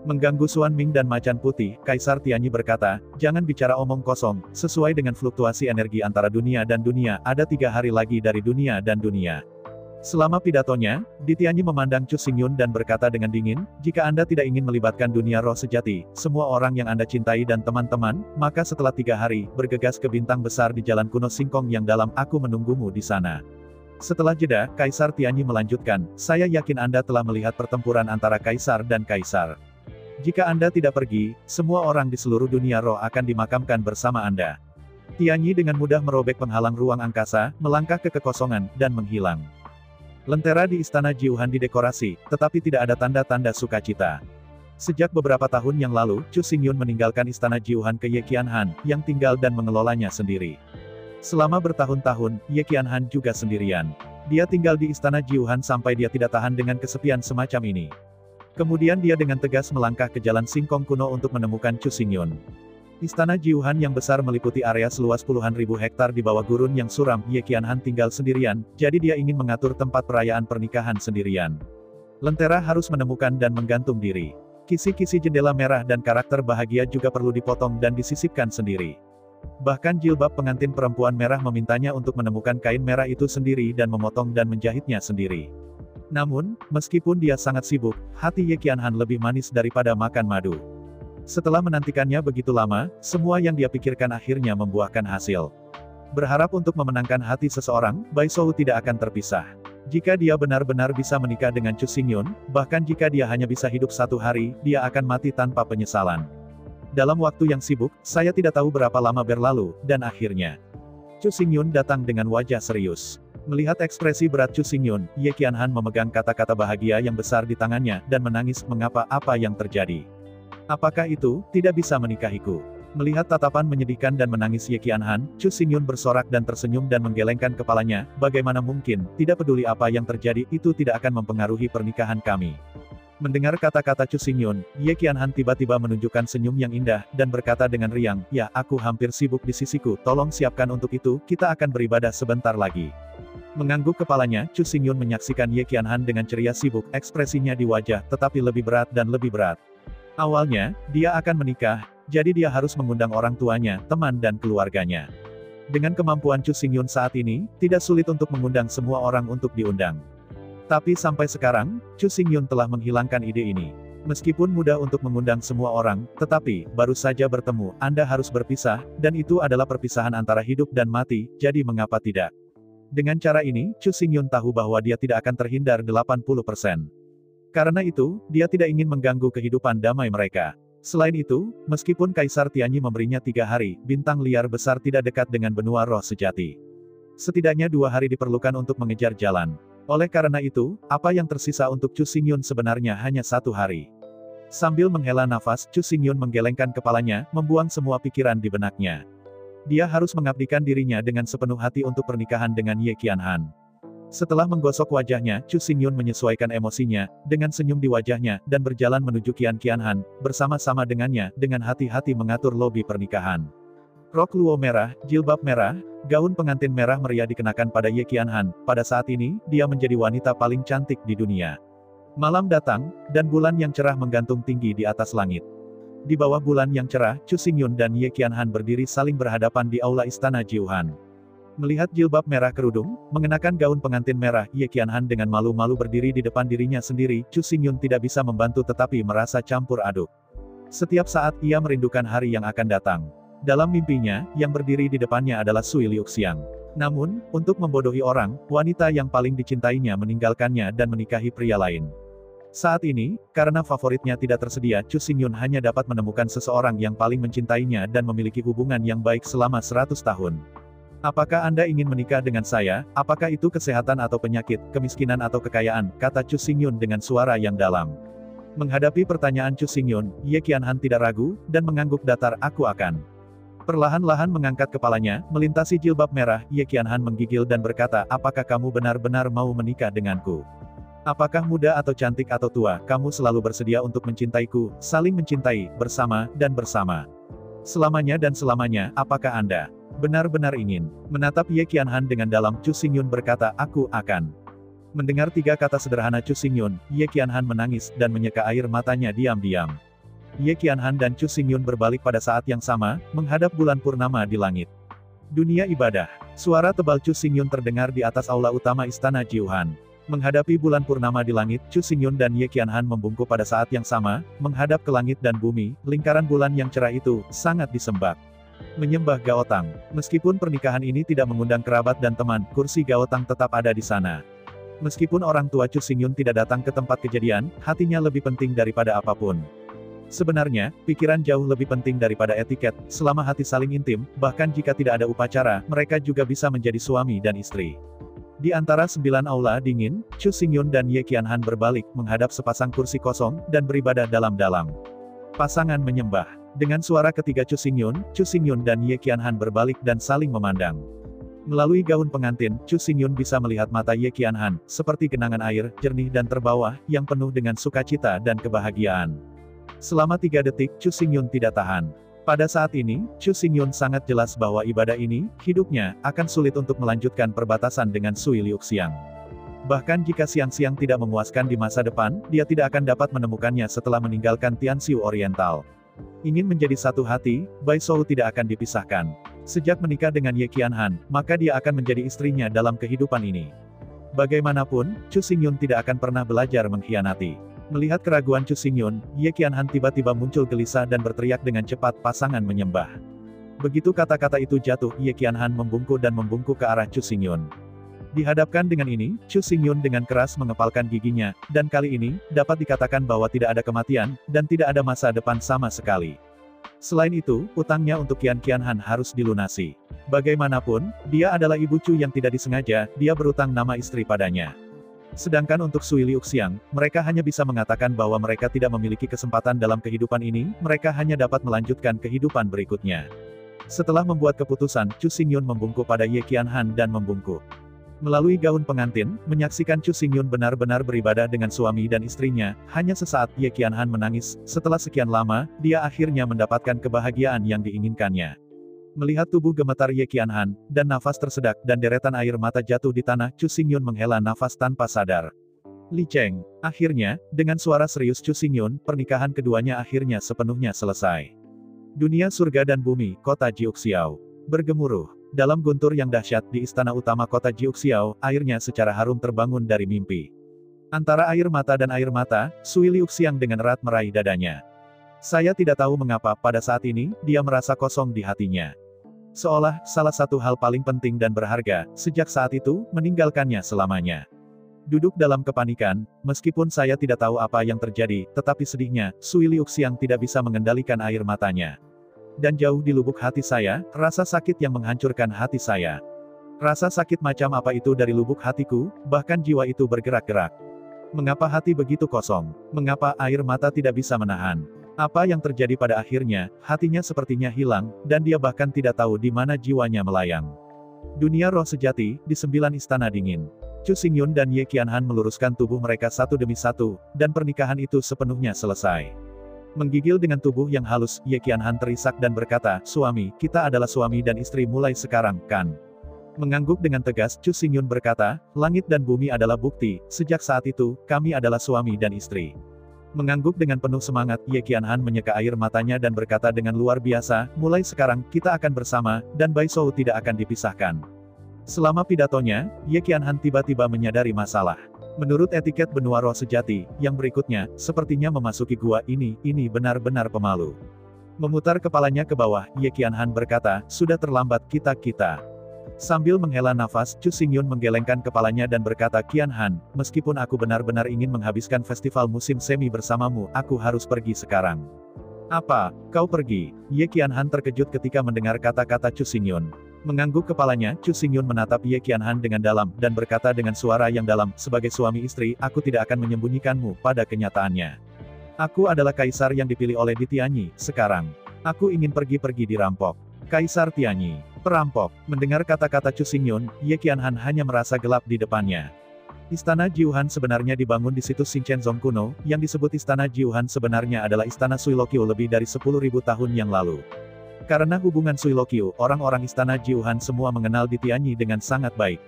Mengganggu Xuanming dan Macan Putih, Kaisar Tianyi berkata, jangan bicara omong kosong, sesuai dengan fluktuasi energi antara dunia dan dunia, ada 3 hari lagi dari dunia dan dunia. Selama pidatonya, Di Tianyi memandang Chu Xingyun dan berkata dengan dingin, jika Anda tidak ingin melibatkan dunia roh sejati, semua orang yang Anda cintai dan teman-teman, maka setelah 3 hari, bergegas ke bintang besar di jalan kuno Singkong yang dalam, aku menunggumu di sana. Setelah jeda, Kaisar Tianyi melanjutkan, saya yakin Anda telah melihat pertempuran antara Kaisar dan Kaisar. Jika Anda tidak pergi, semua orang di seluruh dunia roh akan dimakamkan bersama Anda. Tianyi dengan mudah merobek penghalang ruang angkasa, melangkah ke kekosongan, dan menghilang. Lentera di Istana Jiuhan didekorasi, tetapi tidak ada tanda-tanda sukacita. Sejak beberapa tahun yang lalu, Chu Xingyun meninggalkan Istana Jiuhan ke Ye Qianhan, yang tinggal dan mengelolanya sendiri. Selama bertahun-tahun, Ye Qianhan juga sendirian. Dia tinggal di Istana Jiuhan sampai dia tidak tahan dengan kesepian semacam ini. Kemudian dia dengan tegas melangkah ke jalan Singkong kuno untuk menemukan Chu Xingyun. Istana Jiuhan yang besar meliputi area seluas puluhan ribu hektar di bawah gurun yang suram, Ye Qianhan tinggal sendirian, jadi dia ingin mengatur tempat perayaan pernikahan sendirian. Lentera harus menemukan dan menggantung diri. Kisi-kisi jendela merah dan karakter bahagia juga perlu dipotong dan disisipkan sendiri. Bahkan jilbab pengantin perempuan merah memintanya untuk menemukan kain merah itu sendiri dan memotong dan menjahitnya sendiri. Namun, meskipun dia sangat sibuk, hati Ye Qianhan lebih manis daripada makan madu. Setelah menantikannya begitu lama, semua yang dia pikirkan akhirnya membuahkan hasil. Berharap untuk memenangkan hati seseorang, Bai Shou tidak akan terpisah. Jika dia benar-benar bisa menikah dengan Chu Xingyun, bahkan jika dia hanya bisa hidup 1 hari, dia akan mati tanpa penyesalan. Dalam waktu yang sibuk, saya tidak tahu berapa lama berlalu, dan akhirnya, Chu Xingyun datang dengan wajah serius. Melihat ekspresi berat Chu Xingyun, Ye Qianhan memegang kata-kata bahagia yang besar di tangannya, dan menangis. Mengapa? Apa yang terjadi? Apakah itu, tidak bisa menikahiku? Melihat tatapan menyedihkan dan menangis Ye Qianhan, Chu Xingyun bersorak dan tersenyum dan menggelengkan kepalanya. Bagaimana mungkin, tidak peduli apa yang terjadi, itu tidak akan mempengaruhi pernikahan kami. Mendengar kata-kata Chu Xingyun, Ye Qianhan tiba-tiba menunjukkan senyum yang indah, dan berkata dengan riang, "Ya, aku hampir sibuk di sisiku, tolong siapkan untuk itu, kita akan beribadah sebentar lagi." Mengangguk kepalanya, Chu Xingyun menyaksikan Ye Qianhan dengan ceria sibuk, ekspresinya di wajah, tetapi lebih berat dan lebih berat. Awalnya, dia akan menikah, jadi dia harus mengundang orang tuanya, teman dan keluarganya. Dengan kemampuan Chu Xingyun saat ini, tidak sulit untuk mengundang semua orang untuk diundang. Tapi sampai sekarang, Chu Xingyun telah menghilangkan ide ini. Meskipun mudah untuk mengundang semua orang, tetapi, baru saja bertemu, Anda harus berpisah, dan itu adalah perpisahan antara hidup dan mati, jadi mengapa tidak? Dengan cara ini, Chu Xingyun tahu bahwa dia tidak akan terhindar 80%. Karena itu, dia tidak ingin mengganggu kehidupan damai mereka. Selain itu, meskipun Kaisar Tianyi memberinya 3 hari, bintang liar besar tidak dekat dengan benua roh sejati. Setidaknya 2 hari diperlukan untuk mengejar jalan. Oleh karena itu, apa yang tersisa untuk Chu Xingyun sebenarnya hanya 1 hari. Sambil menghela nafas, Chu Xingyun menggelengkan kepalanya, membuang semua pikiran di benaknya. Dia harus mengabdikan dirinya dengan sepenuh hati untuk pernikahan dengan Ye Qianhan. Setelah menggosok wajahnya, Chu Xingyun menyesuaikan emosinya, dengan senyum di wajahnya, dan berjalan menuju Qianhan, bersama-sama dengannya, dengan hati-hati mengatur lobi pernikahan. Rok luo merah, jilbab merah, gaun pengantin merah meriah dikenakan pada Ye Qianhan. Pada saat ini, dia menjadi wanita paling cantik di dunia. Malam datang, dan bulan yang cerah menggantung tinggi di atas langit. Di bawah bulan yang cerah, Chu Xingyun dan Ye Qianhan berdiri saling berhadapan di aula istana Jiuhan. Melihat jilbab merah kerudung, mengenakan gaun pengantin merah, Ye Qianhan dengan malu-malu berdiri di depan dirinya sendiri. Chu Xingyun tidak bisa membantu tetapi merasa campur aduk. Setiap saat, ia merindukan hari yang akan datang. Dalam mimpinya, yang berdiri di depannya adalah Sui Liuxiang. Namun, untuk membodohi orang, wanita yang paling dicintainya meninggalkannya dan menikahi pria lain. Saat ini, karena favoritnya tidak tersedia, Chu Xingyun hanya dapat menemukan seseorang yang paling mencintainya dan memiliki hubungan yang baik selama 100 tahun. Apakah Anda ingin menikah dengan saya? Apakah itu kesehatan atau penyakit, kemiskinan atau kekayaan? Kata Chu Xingyun dengan suara yang dalam. Menghadapi pertanyaan Chu Xingyun, Ye Qianhan tidak ragu, dan mengangguk datar, "Aku akan." Perlahan-lahan mengangkat kepalanya, melintasi jilbab merah, Ye Qianhan menggigil dan berkata, "Apakah kamu benar-benar mau menikah denganku? Apakah muda atau cantik atau tua, kamu selalu bersedia untuk mencintaiku, saling mencintai, bersama, dan bersama. Selamanya dan selamanya, apakah Anda benar-benar ingin?" Menatap Ye Qianhan dengan dalam, Chu Xingyun berkata, "Aku akan." Mendengar 3 kata sederhana Chu Xingyun, Ye Qianhan menangis, dan menyeka air matanya diam-diam. Ye Qianhan dan Chu Xingyun berbalik pada saat yang sama, menghadap bulan purnama di langit. Dunia ibadah. Suara tebal Chu Xingyun terdengar di atas aula utama istana Jiuhan. Menghadapi bulan purnama di langit, Chu Xingyun dan Ye Qianhan membungkuk pada saat yang sama, menghadap ke langit dan bumi. Lingkaran bulan yang cerah itu sangat disembah. Menyembah Gaotang. Meskipun pernikahan ini tidak mengundang kerabat dan teman, kursi Gaotang tetap ada di sana. Meskipun orang tua Chu Xingyun tidak datang ke tempat kejadian, hatinya lebih penting daripada apapun. Sebenarnya, pikiran jauh lebih penting daripada etiket. Selama hati saling intim, bahkan jika tidak ada upacara, mereka juga bisa menjadi suami dan istri. Di antara 9 aula dingin, Chu Xingyun dan Ye Qianhan berbalik, menghadap sepasang kursi kosong, dan beribadah dalam-dalam. Pasangan menyembah. Dengan suara ketiga Chu Xingyun dan Ye Qianhan berbalik dan saling memandang. Melalui gaun pengantin, Chu Xingyun bisa melihat mata Ye Qianhan, seperti genangan air, jernih dan terbawah, yang penuh dengan sukacita dan kebahagiaan. Selama 3 detik, Chu Xingyun tidak tahan. Pada saat ini, Chu Xingyun sangat jelas bahwa ibadah ini, hidupnya, akan sulit untuk melanjutkan perbatasan dengan Sui Liuxiang. Bahkan jika siang-siang tidak memuaskan di masa depan, dia tidak akan dapat menemukannya setelah meninggalkan Tianxiu Oriental. Ingin menjadi satu hati, Bai Shou tidak akan dipisahkan. Sejak menikah dengan Ye Qianhan, maka dia akan menjadi istrinya dalam kehidupan ini. Bagaimanapun, Chu Xingyun tidak akan pernah belajar mengkhianati. Melihat keraguan Chu Xingyun, Ye Qianhan tiba-tiba muncul gelisah dan berteriak dengan cepat, pasangan menyembah. Begitu kata-kata itu jatuh, Ye Qianhan membungkuk dan membungkuk ke arah Chu Xingyun. Dihadapkan dengan ini, Chu Xingyun dengan keras mengepalkan giginya, dan kali ini, dapat dikatakan bahwa tidak ada kematian, dan tidak ada masa depan sama sekali. Selain itu, utangnya untuk Qian Qianhan harus dilunasi. Bagaimanapun, dia adalah ibu Chu yang tidak disengaja, dia berutang nama istri padanya. Sedangkan untuk Sui Liuxiang, mereka hanya bisa mengatakan bahwa mereka tidak memiliki kesempatan dalam kehidupan ini, mereka hanya dapat melanjutkan kehidupan berikutnya. Setelah membuat keputusan, Chu Xingyun membungkuk pada Ye Qianhan dan membungkuk. Melalui gaun pengantin, menyaksikan Chu Xingyun benar-benar beribadah dengan suami dan istrinya, hanya sesaat Ye Qianhan menangis, setelah sekian lama, dia akhirnya mendapatkan kebahagiaan yang diinginkannya. Melihat tubuh gemetar Ye Qianhan, dan nafas tersedak, dan deretan air mata jatuh di tanah, Chu Xingyun menghela nafas tanpa sadar. Li Cheng. Akhirnya, dengan suara serius Chu Xingyun, pernikahan keduanya akhirnya sepenuhnya selesai. Dunia surga dan bumi, kota Jiuxiao. Bergemuruh. Dalam guntur yang dahsyat di istana utama kota Jiuxiao, airnya secara harum terbangun dari mimpi. Antara air mata dan air mata, Sui Liuxiang dengan erat meraih dadanya. Saya tidak tahu mengapa pada saat ini, dia merasa kosong di hatinya. Seolah, salah satu hal paling penting dan berharga, sejak saat itu, meninggalkannya selamanya. Duduk dalam kepanikan, meskipun saya tidak tahu apa yang terjadi, tetapi sedihnya, Sui Liuxiang tidak bisa mengendalikan air matanya. Dan jauh di lubuk hati saya, rasa sakit yang menghancurkan hati saya. Rasa sakit macam apa itu dari lubuk hatiku, bahkan jiwa itu bergerak-gerak. Mengapa hati begitu kosong? Mengapa air mata tidak bisa menahan? Apa yang terjadi pada akhirnya, hatinya sepertinya hilang, dan dia bahkan tidak tahu di mana jiwanya melayang. Dunia roh sejati, di 9 istana dingin. Chu Xingyun dan Ye Qianhan meluruskan tubuh mereka satu demi satu, dan pernikahan itu sepenuhnya selesai. Menggigil dengan tubuh yang halus, Ye Qianhan terisak dan berkata, "Suami, kita adalah suami dan istri mulai sekarang, kan?" Mengangguk dengan tegas, Chu Xingyun berkata, "Langit dan bumi adalah bukti, sejak saat itu, kami adalah suami dan istri." Mengangguk dengan penuh semangat, Ye Qianhan menyeka air matanya dan berkata dengan luar biasa, "Mulai sekarang, kita akan bersama, dan Bai Shou tidak akan dipisahkan." Selama pidatonya, Ye Qianhan tiba-tiba menyadari masalah. Menurut etiket benua roh sejati, yang berikutnya, sepertinya memasuki gua ini benar-benar pemalu. Memutar kepalanya ke bawah, Ye Qianhan berkata, "Sudah terlambat kita." Sambil menghela nafas, Chu Xingyun menggelengkan kepalanya dan berkata, "Qianhan, meskipun aku benar-benar ingin menghabiskan festival musim semi bersamamu, aku harus pergi sekarang." "Apa? Kau pergi?" Ye Qianhan terkejut ketika mendengar kata-kata Chu Xingyun. Mengangguk kepalanya, Chu Xingyun menatap Ye Qianhan dengan dalam, dan berkata dengan suara yang dalam, "Sebagai suami istri, aku tidak akan menyembunyikanmu, pada kenyataannya. Aku adalah kaisar yang dipilih oleh Di Tianyi, sekarang. Aku ingin pergi-pergi dirampok." Kaisar Tianyi. Perampok. Mendengar kata-kata Chu Xingyun, Ye Qianhan hanya merasa gelap di depannya. Istana Jiuhan sebenarnya dibangun di situs Xinchenzong kuno, yang disebut Istana Jiuhan sebenarnya adalah Istana Sui Lokyu lebih dari 10.000 tahun yang lalu. Karena hubungan Sui Lokyu, orang-orang Istana Jiuhan semua mengenal Di Tianyi dengan sangat baik.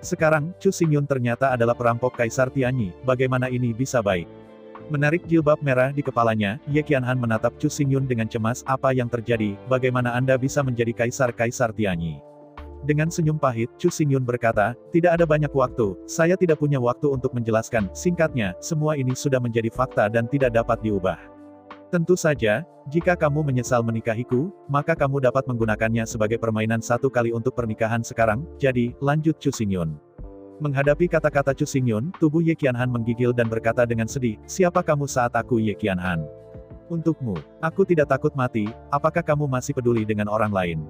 Sekarang, Chu Xingyun ternyata adalah perampok Kaisar Tianyi, bagaimana ini bisa baik? Menarik jilbab merah di kepalanya, Ye Qianhan menatap Chu Xingyun dengan cemas, "Apa yang terjadi, bagaimana Anda bisa menjadi Kaisar Tianyi?" Dengan senyum pahit, Chu Xingyun berkata, "Tidak ada banyak waktu, saya tidak punya waktu untuk menjelaskan, singkatnya, semua ini sudah menjadi fakta dan tidak dapat diubah. Tentu saja, jika kamu menyesal menikahiku, maka kamu dapat menggunakannya sebagai permainan satu kali untuk pernikahan sekarang, jadi, lanjut Chu Xingyun." Menghadapi kata-kata Chu Xingyun, tubuh Ye Qianhan menggigil dan berkata dengan sedih, "Siapa kamu saat aku Ye Qianhan? Untukmu, aku tidak takut mati, apakah kamu masih peduli dengan orang lain?"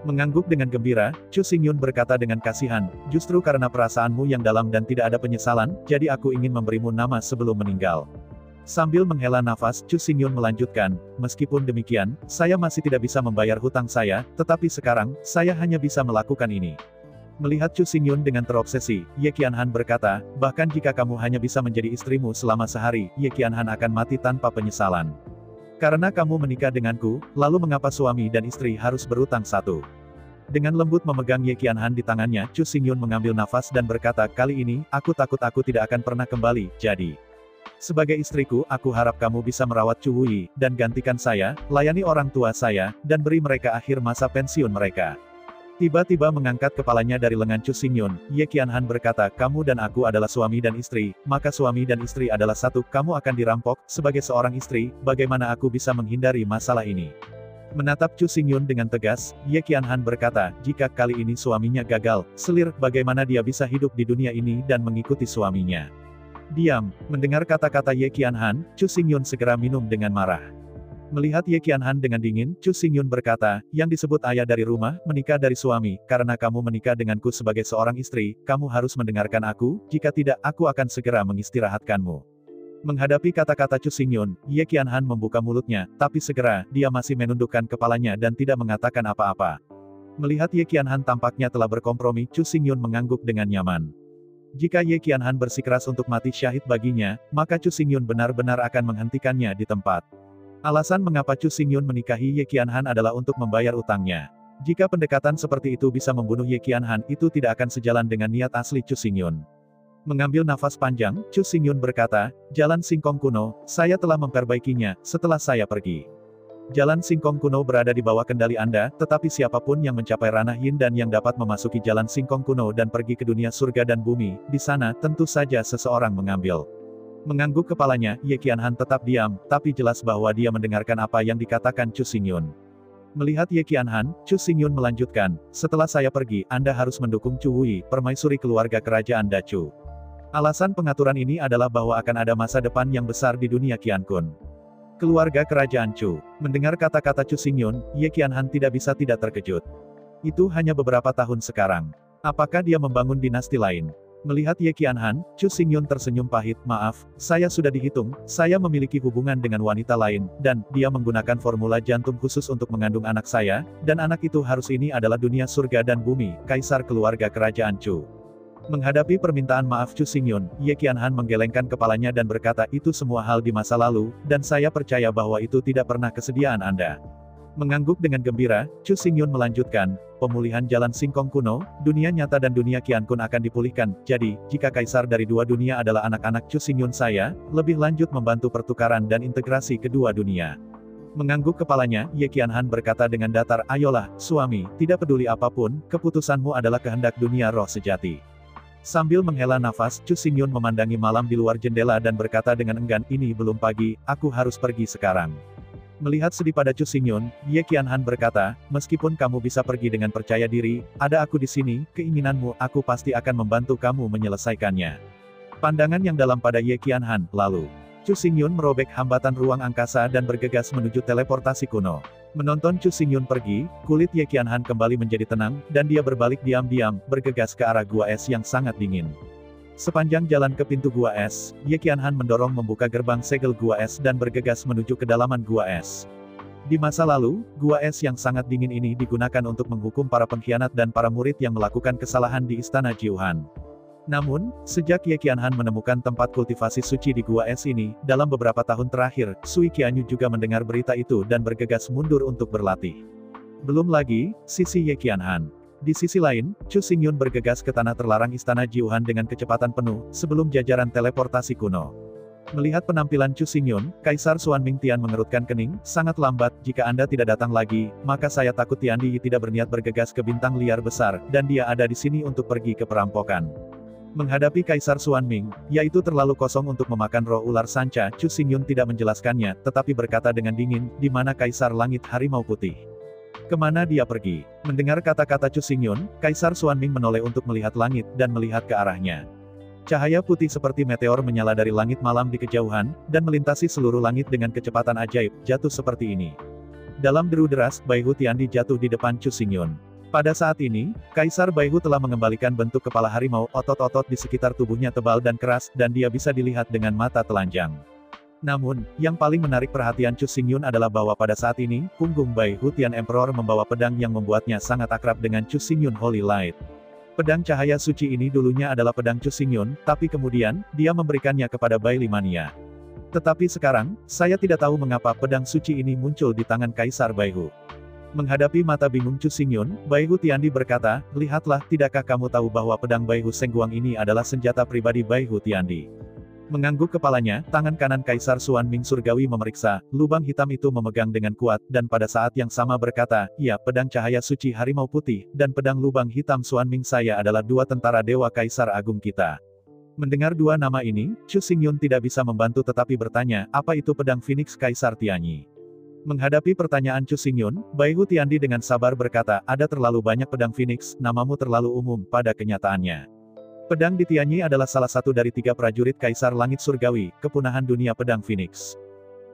Mengangguk dengan gembira, Chu Xingyun berkata dengan kasihan, "Justru karena perasaanmu yang dalam dan tidak ada penyesalan, jadi aku ingin memberimu nama sebelum meninggal." Sambil menghela nafas, Chu Xingyun melanjutkan, "Meskipun demikian, saya masih tidak bisa membayar hutang saya, tetapi sekarang, saya hanya bisa melakukan ini." Melihat Chu Xingyun dengan terobsesi, Ye Qianhan berkata, "Bahkan jika kamu hanya bisa menjadi istrimu selama sehari, Ye Qianhan akan mati tanpa penyesalan. Karena kamu menikah denganku, lalu mengapa suami dan istri harus berutang satu?" Dengan lembut memegang Ye Qianhan di tangannya, Chu Xingyun mengambil nafas dan berkata, kali ini, aku takut aku tidak akan pernah kembali, jadi. Sebagai istriku, aku harap kamu bisa merawat Chu Wuyi, dan gantikan saya, layani orang tua saya, dan beri mereka akhir masa pensiun mereka. Tiba-tiba mengangkat kepalanya dari lengan Chu Xingyun, Ye Qianhan berkata, kamu dan aku adalah suami dan istri, maka suami dan istri adalah satu, kamu akan dirampok, sebagai seorang istri, bagaimana aku bisa menghindari masalah ini? Menatap Chu Xingyun dengan tegas, Ye Qianhan berkata, jika kali ini suaminya gagal, selir, bagaimana dia bisa hidup di dunia ini dan mengikuti suaminya? Diam. Mendengar kata-kata Ye Qianhan, Chu Xingyun segera minum dengan marah. Melihat Ye Qianhan dengan dingin, Chu Xingyun berkata, yang disebut ayah dari rumah, menikah dari suami, karena kamu menikah denganku sebagai seorang istri, kamu harus mendengarkan aku, jika tidak, aku akan segera mengistirahatkanmu. Menghadapi kata-kata Chu Xingyun, Ye Qianhan membuka mulutnya, tapi segera, dia masih menundukkan kepalanya dan tidak mengatakan apa-apa. Melihat Ye Qianhan tampaknya telah berkompromi, Chu Xingyun mengangguk dengan nyaman. Jika Ye Qianhan bersikeras untuk mati syahid baginya, maka Chu Xingyun benar-benar akan menghentikannya di tempat. Alasan mengapa Chu Xingyun menikahi Ye Qianhan adalah untuk membayar utangnya. Jika pendekatan seperti itu bisa membunuh Ye Qianhan, itu tidak akan sejalan dengan niat asli Chu Xingyun. Mengambil nafas panjang, Chu Xingyun berkata, jalan singkong kuno, saya telah memperbaikinya, setelah saya pergi. Jalan singkong kuno berada di bawah kendali Anda, tetapi siapapun yang mencapai ranah yin dan yang dapat memasuki jalan singkong kuno dan pergi ke dunia surga dan bumi, di sana, tentu saja seseorang mengambil. Mengangguk kepalanya, Ye Qianhan tetap diam, tapi jelas bahwa dia mendengarkan apa yang dikatakan Chu Xingyun. Melihat Ye Qianhan, Chu Xingyun melanjutkan, setelah saya pergi, Anda harus mendukung Chu Wuyi, permaisuri keluarga kerajaan Dachu. Alasan pengaturan ini adalah bahwa akan ada masa depan yang besar di dunia Qiankun. Keluarga kerajaan Chu. Mendengar kata-kata Chu Xingyun, Ye Qianhan tidak bisa tidak terkejut. Itu hanya beberapa tahun sekarang. Apakah dia membangun dinasti lain? Melihat Ye Qianhan, Chu Xingyun tersenyum pahit, maaf, saya sudah dihitung, saya memiliki hubungan dengan wanita lain, dan, dia menggunakan formula jantung khusus untuk mengandung anak saya, dan anak itu harus ini adalah dunia surga dan bumi, kaisar keluarga kerajaan Chu. Menghadapi permintaan maaf Chu Xingyun, Ye Qianhan menggelengkan kepalanya dan berkata, itu semua hal di masa lalu, dan saya percaya bahwa itu tidak pernah kesediaan Anda. Mengangguk dengan gembira, Chu Xingyun melanjutkan, pemulihan jalan singkong kuno, dunia nyata dan dunia Qiankun akan dipulihkan, jadi, jika kaisar dari dua dunia adalah anak-anak Chu Xingyun saya, lebih lanjut membantu pertukaran dan integrasi kedua dunia. Mengangguk kepalanya, Ye Qianhan berkata dengan datar, ayolah, suami, tidak peduli apapun, keputusanmu adalah kehendak dunia roh sejati. Sambil menghela nafas, Chu Xingyun memandangi malam di luar jendela dan berkata dengan enggan, ini belum pagi, aku harus pergi sekarang. Melihat sedih pada Chu Xingyun, Ye Qianhan berkata, meskipun kamu bisa pergi dengan percaya diri, ada aku di sini, keinginanmu, aku pasti akan membantu kamu menyelesaikannya. Pandangan yang dalam pada Ye Qianhan, lalu. Chu Xingyun merobek hambatan ruang angkasa dan bergegas menuju teleportasi kuno. Menonton Chu Xingyun pergi, kulit Ye Qianhan kembali menjadi tenang, dan dia berbalik diam-diam, bergegas ke arah gua es yang sangat dingin. Sepanjang jalan ke pintu gua es, Ye Qianhan mendorong membuka gerbang segel gua es dan bergegas menuju kedalaman gua es. Di masa lalu, gua es yang sangat dingin ini digunakan untuk menghukum para pengkhianat dan para murid yang melakukan kesalahan di Istana Jiuhan. Namun, sejak Ye Qianhan menemukan tempat kultivasi suci di gua es ini, dalam beberapa tahun terakhir, Sui Qianyu juga mendengar berita itu dan bergegas mundur untuk berlatih. Belum lagi, sisi Ye Qianhan. Di sisi lain, Chu Xingyun bergegas ke tanah terlarang Istana Jiuhan dengan kecepatan penuh, sebelum jajaran teleportasi kuno. Melihat penampilan Chu Xingyun, Kaisar Xuan Mingtian mengerutkan kening, sangat lambat, jika Anda tidak datang lagi, maka saya takut Tian Di tidak berniat bergegas ke bintang liar besar, dan dia ada di sini untuk pergi ke perampokan. Menghadapi Kaisar Xuan Ming, yaitu terlalu kosong untuk memakan roh ular sanca, Chu Xingyun tidak menjelaskannya, tetapi berkata dengan dingin, di mana Kaisar Langit Harimau Putih? Kemana dia pergi? Mendengar kata-kata Chu Xingyun, Kaisar Xuan Ming menoleh untuk melihat langit, dan melihat ke arahnya. Cahaya putih seperti meteor menyala dari langit malam di kejauhan, dan melintasi seluruh langit dengan kecepatan ajaib, jatuh seperti ini. Dalam deru deras, Baihu Tiandi jatuh di depan Chu Xingyun. Pada saat ini, Kaisar Baihu telah mengembalikan bentuk kepala harimau, otot-otot di sekitar tubuhnya tebal dan keras, dan dia bisa dilihat dengan mata telanjang. Namun, yang paling menarik perhatian Chu Xingyun adalah bahwa pada saat ini, punggung Baihu Tian Emperor membawa pedang yang membuatnya sangat akrab dengan Chu Xingyun Holy Light. Pedang cahaya suci ini dulunya adalah pedang Chu Xingyun, tapi kemudian, dia memberikannya kepada Bai Limania. Tetapi sekarang, saya tidak tahu mengapa pedang suci ini muncul di tangan Kaisar Baihu. Menghadapi mata bingung Chu Xingyun, Bai Hu Tiandi berkata, lihatlah, tidakkah kamu tahu bahwa pedang Bai Hu Sengguang ini adalah senjata pribadi Bai Hu Tiandi? Mengangguk kepalanya, tangan kanan Kaisar Xuan Ming Surgawi memeriksa, lubang hitam itu memegang dengan kuat, dan pada saat yang sama berkata, ya, pedang cahaya suci harimau putih, dan pedang lubang hitam Xuan Ming saya adalah dua tentara dewa Kaisar Agung kita. Mendengar dua nama ini, Chu Xingyun tidak bisa membantu tetapi bertanya, apa itu pedang Phoenix Kaisar Tianyi? Menghadapi pertanyaan Chu Xingyun, Bai Hu Tiandi dengan sabar berkata, ada terlalu banyak pedang Phoenix, namamu terlalu umum, pada kenyataannya. Pedang di Tianyi adalah salah satu dari 3 prajurit Kaisar Langit Surgawi, kepunahan dunia pedang Phoenix.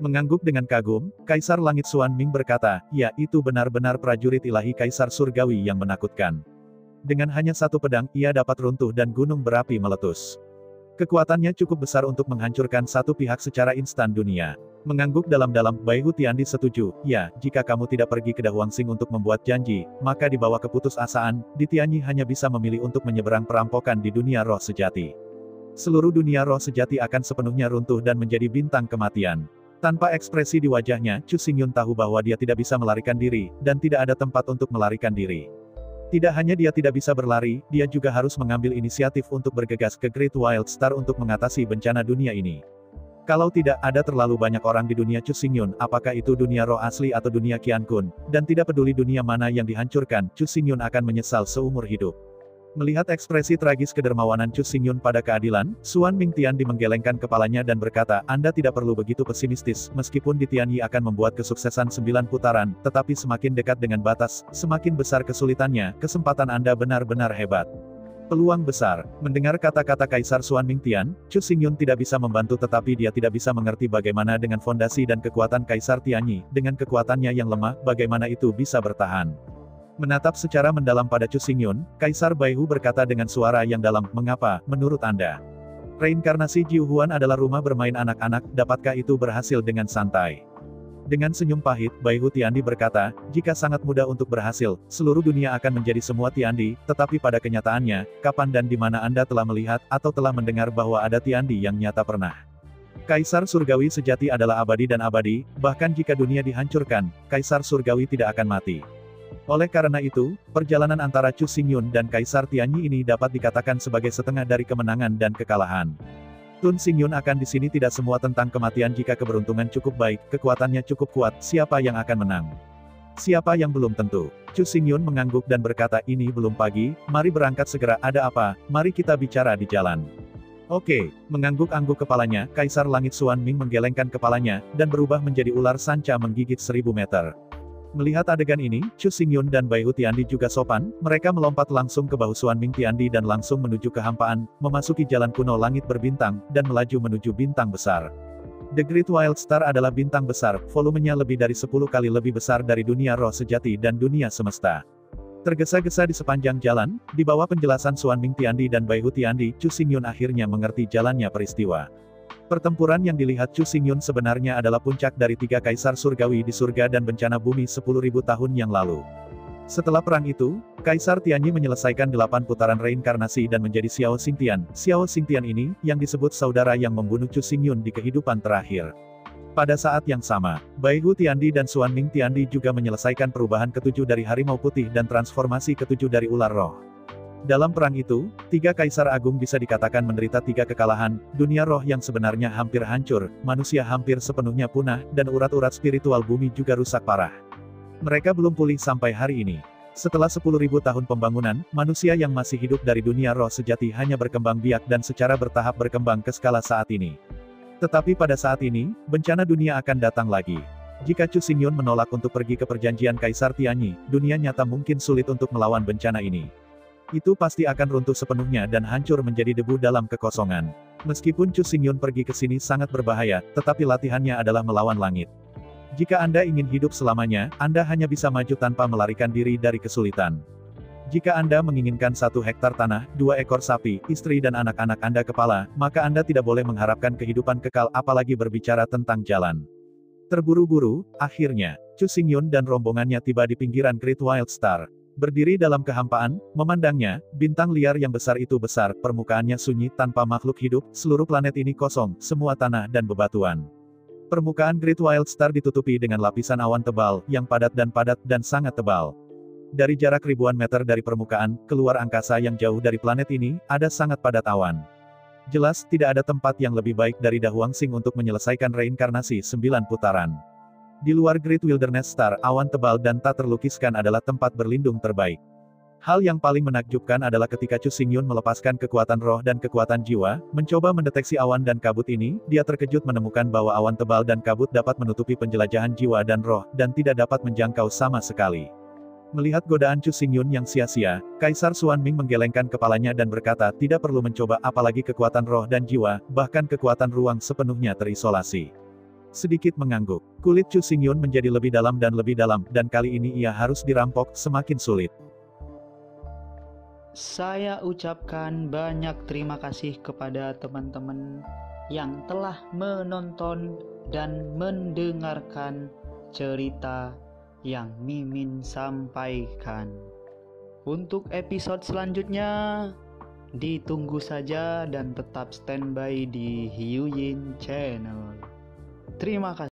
Mengangguk dengan kagum, Kaisar Langit Xuan Ming berkata, ya, itu benar-benar prajurit ilahi Kaisar Surgawi yang menakutkan. Dengan hanya satu pedang, ia dapat runtuh dan gunung berapi meletus. Kekuatannya cukup besar untuk menghancurkan satu pihak secara instan dunia. Mengangguk dalam-dalam, Bai Hu Tiandi setuju, ya, jika kamu tidak pergi ke Dahuangsing untuk membuat janji, maka di bawah keputusasaan, di Tianyi hanya bisa memilih untuk menyeberang perampokan di dunia roh sejati. Seluruh dunia roh sejati akan sepenuhnya runtuh dan menjadi bintang kematian. Tanpa ekspresi di wajahnya, Chu Xingyun tahu bahwa dia tidak bisa melarikan diri, dan tidak ada tempat untuk melarikan diri. Tidak hanya dia tidak bisa berlari, dia juga harus mengambil inisiatif untuk bergegas ke Great Wild Star untuk mengatasi bencana dunia ini. Kalau tidak, ada terlalu banyak orang di dunia Chu Xingyun, apakah itu dunia roh asli atau dunia Qian Kun, dan tidak peduli dunia mana yang dihancurkan, Chu Xingyun akan menyesal seumur hidup. Melihat ekspresi tragis kedermawanan Chu Xingyun pada keadilan, Xuan Ming Tiandi menggelengkan kepalanya dan berkata, Anda tidak perlu begitu pesimistis, meskipun di Tianyi akan membuat kesuksesan 9 putaran, tetapi semakin dekat dengan batas, semakin besar kesulitannya, kesempatan Anda benar-benar hebat. Peluang besar. Mendengar kata-kata Kaisar Xuan Ming Tian, Chu Xingyun tidak bisa membantu tetapi dia tidak bisa mengerti bagaimana dengan fondasi dan kekuatan Kaisar Tianyi, dengan kekuatannya yang lemah, bagaimana itu bisa bertahan. Menatap secara mendalam pada Chu Xingyun, Kaisar Bai Hu berkata dengan suara yang dalam, mengapa, menurut Anda? Reinkarnasi Jiu Huan adalah rumah bermain anak-anak, dapatkah itu berhasil dengan santai? Dengan senyum pahit, Bai Hu Tiandi berkata, jika sangat mudah untuk berhasil, seluruh dunia akan menjadi semua Tiandi, tetapi pada kenyataannya, kapan dan di mana Anda telah melihat, atau telah mendengar bahwa ada Tiandi yang nyata pernah? Kaisar Surgawi sejati adalah abadi dan abadi, bahkan jika dunia dihancurkan, Kaisar Surgawi tidak akan mati. Oleh karena itu, perjalanan antara Chu Xingyun dan Kaisar Tianyi ini dapat dikatakan sebagai setengah dari kemenangan dan kekalahan. Tun Xingyun akan di sini tidak semua tentang kematian jika keberuntungan cukup baik, kekuatannya cukup kuat, siapa yang akan menang? Siapa yang belum tentu? Chu Xingyun mengangguk dan berkata, ini belum pagi, mari berangkat segera, ada apa, mari kita bicara di jalan. Oke, mengangguk-angguk kepalanya, Kaisar Langit Xuan Ming menggelengkan kepalanya, dan berubah menjadi ular sanca menggigit 1000 meter. Melihat adegan ini, Chu Xingyun dan Bai Hu Tiandi juga sopan, mereka melompat langsung ke bahu Xuan Ming Tiandi dan langsung menuju kehampaan, memasuki jalan kuno langit berbintang, dan melaju menuju bintang besar. The Great Wild Star adalah bintang besar, volumenya lebih dari 10 kali lebih besar dari dunia roh sejati dan dunia semesta. Tergesa-gesa di sepanjang jalan, di bawah penjelasan Xuan Ming Tiandi dan Bai Hu Tiandi, Chu Xingyun akhirnya mengerti jalannya peristiwa. Pertempuran yang dilihat Chu Xingyun sebenarnya adalah puncak dari 3 kaisar surgawi di surga dan bencana bumi 10.000 tahun yang lalu. Setelah perang itu, Kaisar Tianyi menyelesaikan 8 putaran reinkarnasi dan menjadi Xiao Xingtian. Xiao Xingtian ini, yang disebut saudara yang membunuh Chu Xingyun di kehidupan terakhir. Pada saat yang sama, Bai Hu Tiandi dan Xuan Ming Tiandi juga menyelesaikan perubahan ke-7 dari harimau putih dan transformasi ke-7 dari ular roh. Dalam perang itu, 3 kaisar agung bisa dikatakan menderita 3 kekalahan, dunia roh yang sebenarnya hampir hancur, manusia hampir sepenuhnya punah, dan urat-urat spiritual bumi juga rusak parah. Mereka belum pulih sampai hari ini. Setelah 10.000 tahun pembangunan, manusia yang masih hidup dari dunia roh sejati hanya berkembang biak dan secara bertahap berkembang ke skala saat ini. Tetapi pada saat ini, bencana dunia akan datang lagi. Jika Chu Xingyun menolak untuk pergi ke perjanjian Kaisar Tianyi, dunia nyata mungkin sulit untuk melawan bencana ini. Itu pasti akan runtuh sepenuhnya dan hancur menjadi debu dalam kekosongan. Meskipun Chu Xingyun pergi ke sini sangat berbahaya, tetapi latihannya adalah melawan langit. Jika Anda ingin hidup selamanya, Anda hanya bisa maju tanpa melarikan diri dari kesulitan. Jika Anda menginginkan 1 hektar tanah, 2 ekor sapi, istri dan anak-anak Anda kepala, maka Anda tidak boleh mengharapkan kehidupan kekal apalagi berbicara tentang jalan. Terburu-buru, akhirnya, Chu Xingyun dan rombongannya tiba di pinggiran Great Wild Star. Berdiri dalam kehampaan, memandangnya, bintang liar yang besar itu besar, permukaannya sunyi tanpa makhluk hidup, seluruh planet ini kosong, semua tanah dan bebatuan. Permukaan Great Wild Star ditutupi dengan lapisan awan tebal, yang padat dan sangat tebal. Dari jarak ribuan meter dari permukaan, keluar angkasa yang jauh dari planet ini, ada sangat padat awan. Jelas, tidak ada tempat yang lebih baik dari Da Huangsing untuk menyelesaikan reinkarnasi 9 putaran. Di luar Great Wilderness Star, awan tebal dan tak terlukiskan adalah tempat berlindung terbaik. Hal yang paling menakjubkan adalah ketika Chu Xingyun melepaskan kekuatan roh dan kekuatan jiwa, mencoba mendeteksi awan dan kabut ini, dia terkejut menemukan bahwa awan tebal dan kabut dapat menutupi penjelajahan jiwa dan roh, dan tidak dapat menjangkau sama sekali. Melihat godaan Chu Xingyun yang sia-sia, Kaisar Xuanming menggelengkan kepalanya dan berkata tidak perlu mencoba apalagi kekuatan roh dan jiwa, bahkan kekuatan ruang sepenuhnya terisolasi. Sedikit mengangguk, kulit Chu Xingyun menjadi lebih dalam, dan kali ini ia harus dirampok, semakin sulit. Saya ucapkan banyak terima kasih kepada teman-teman yang telah menonton dan mendengarkan cerita yang Mimin sampaikan. Untuk episode selanjutnya, ditunggu saja dan tetap standby di Hiu Yin Channel. Terima kasih.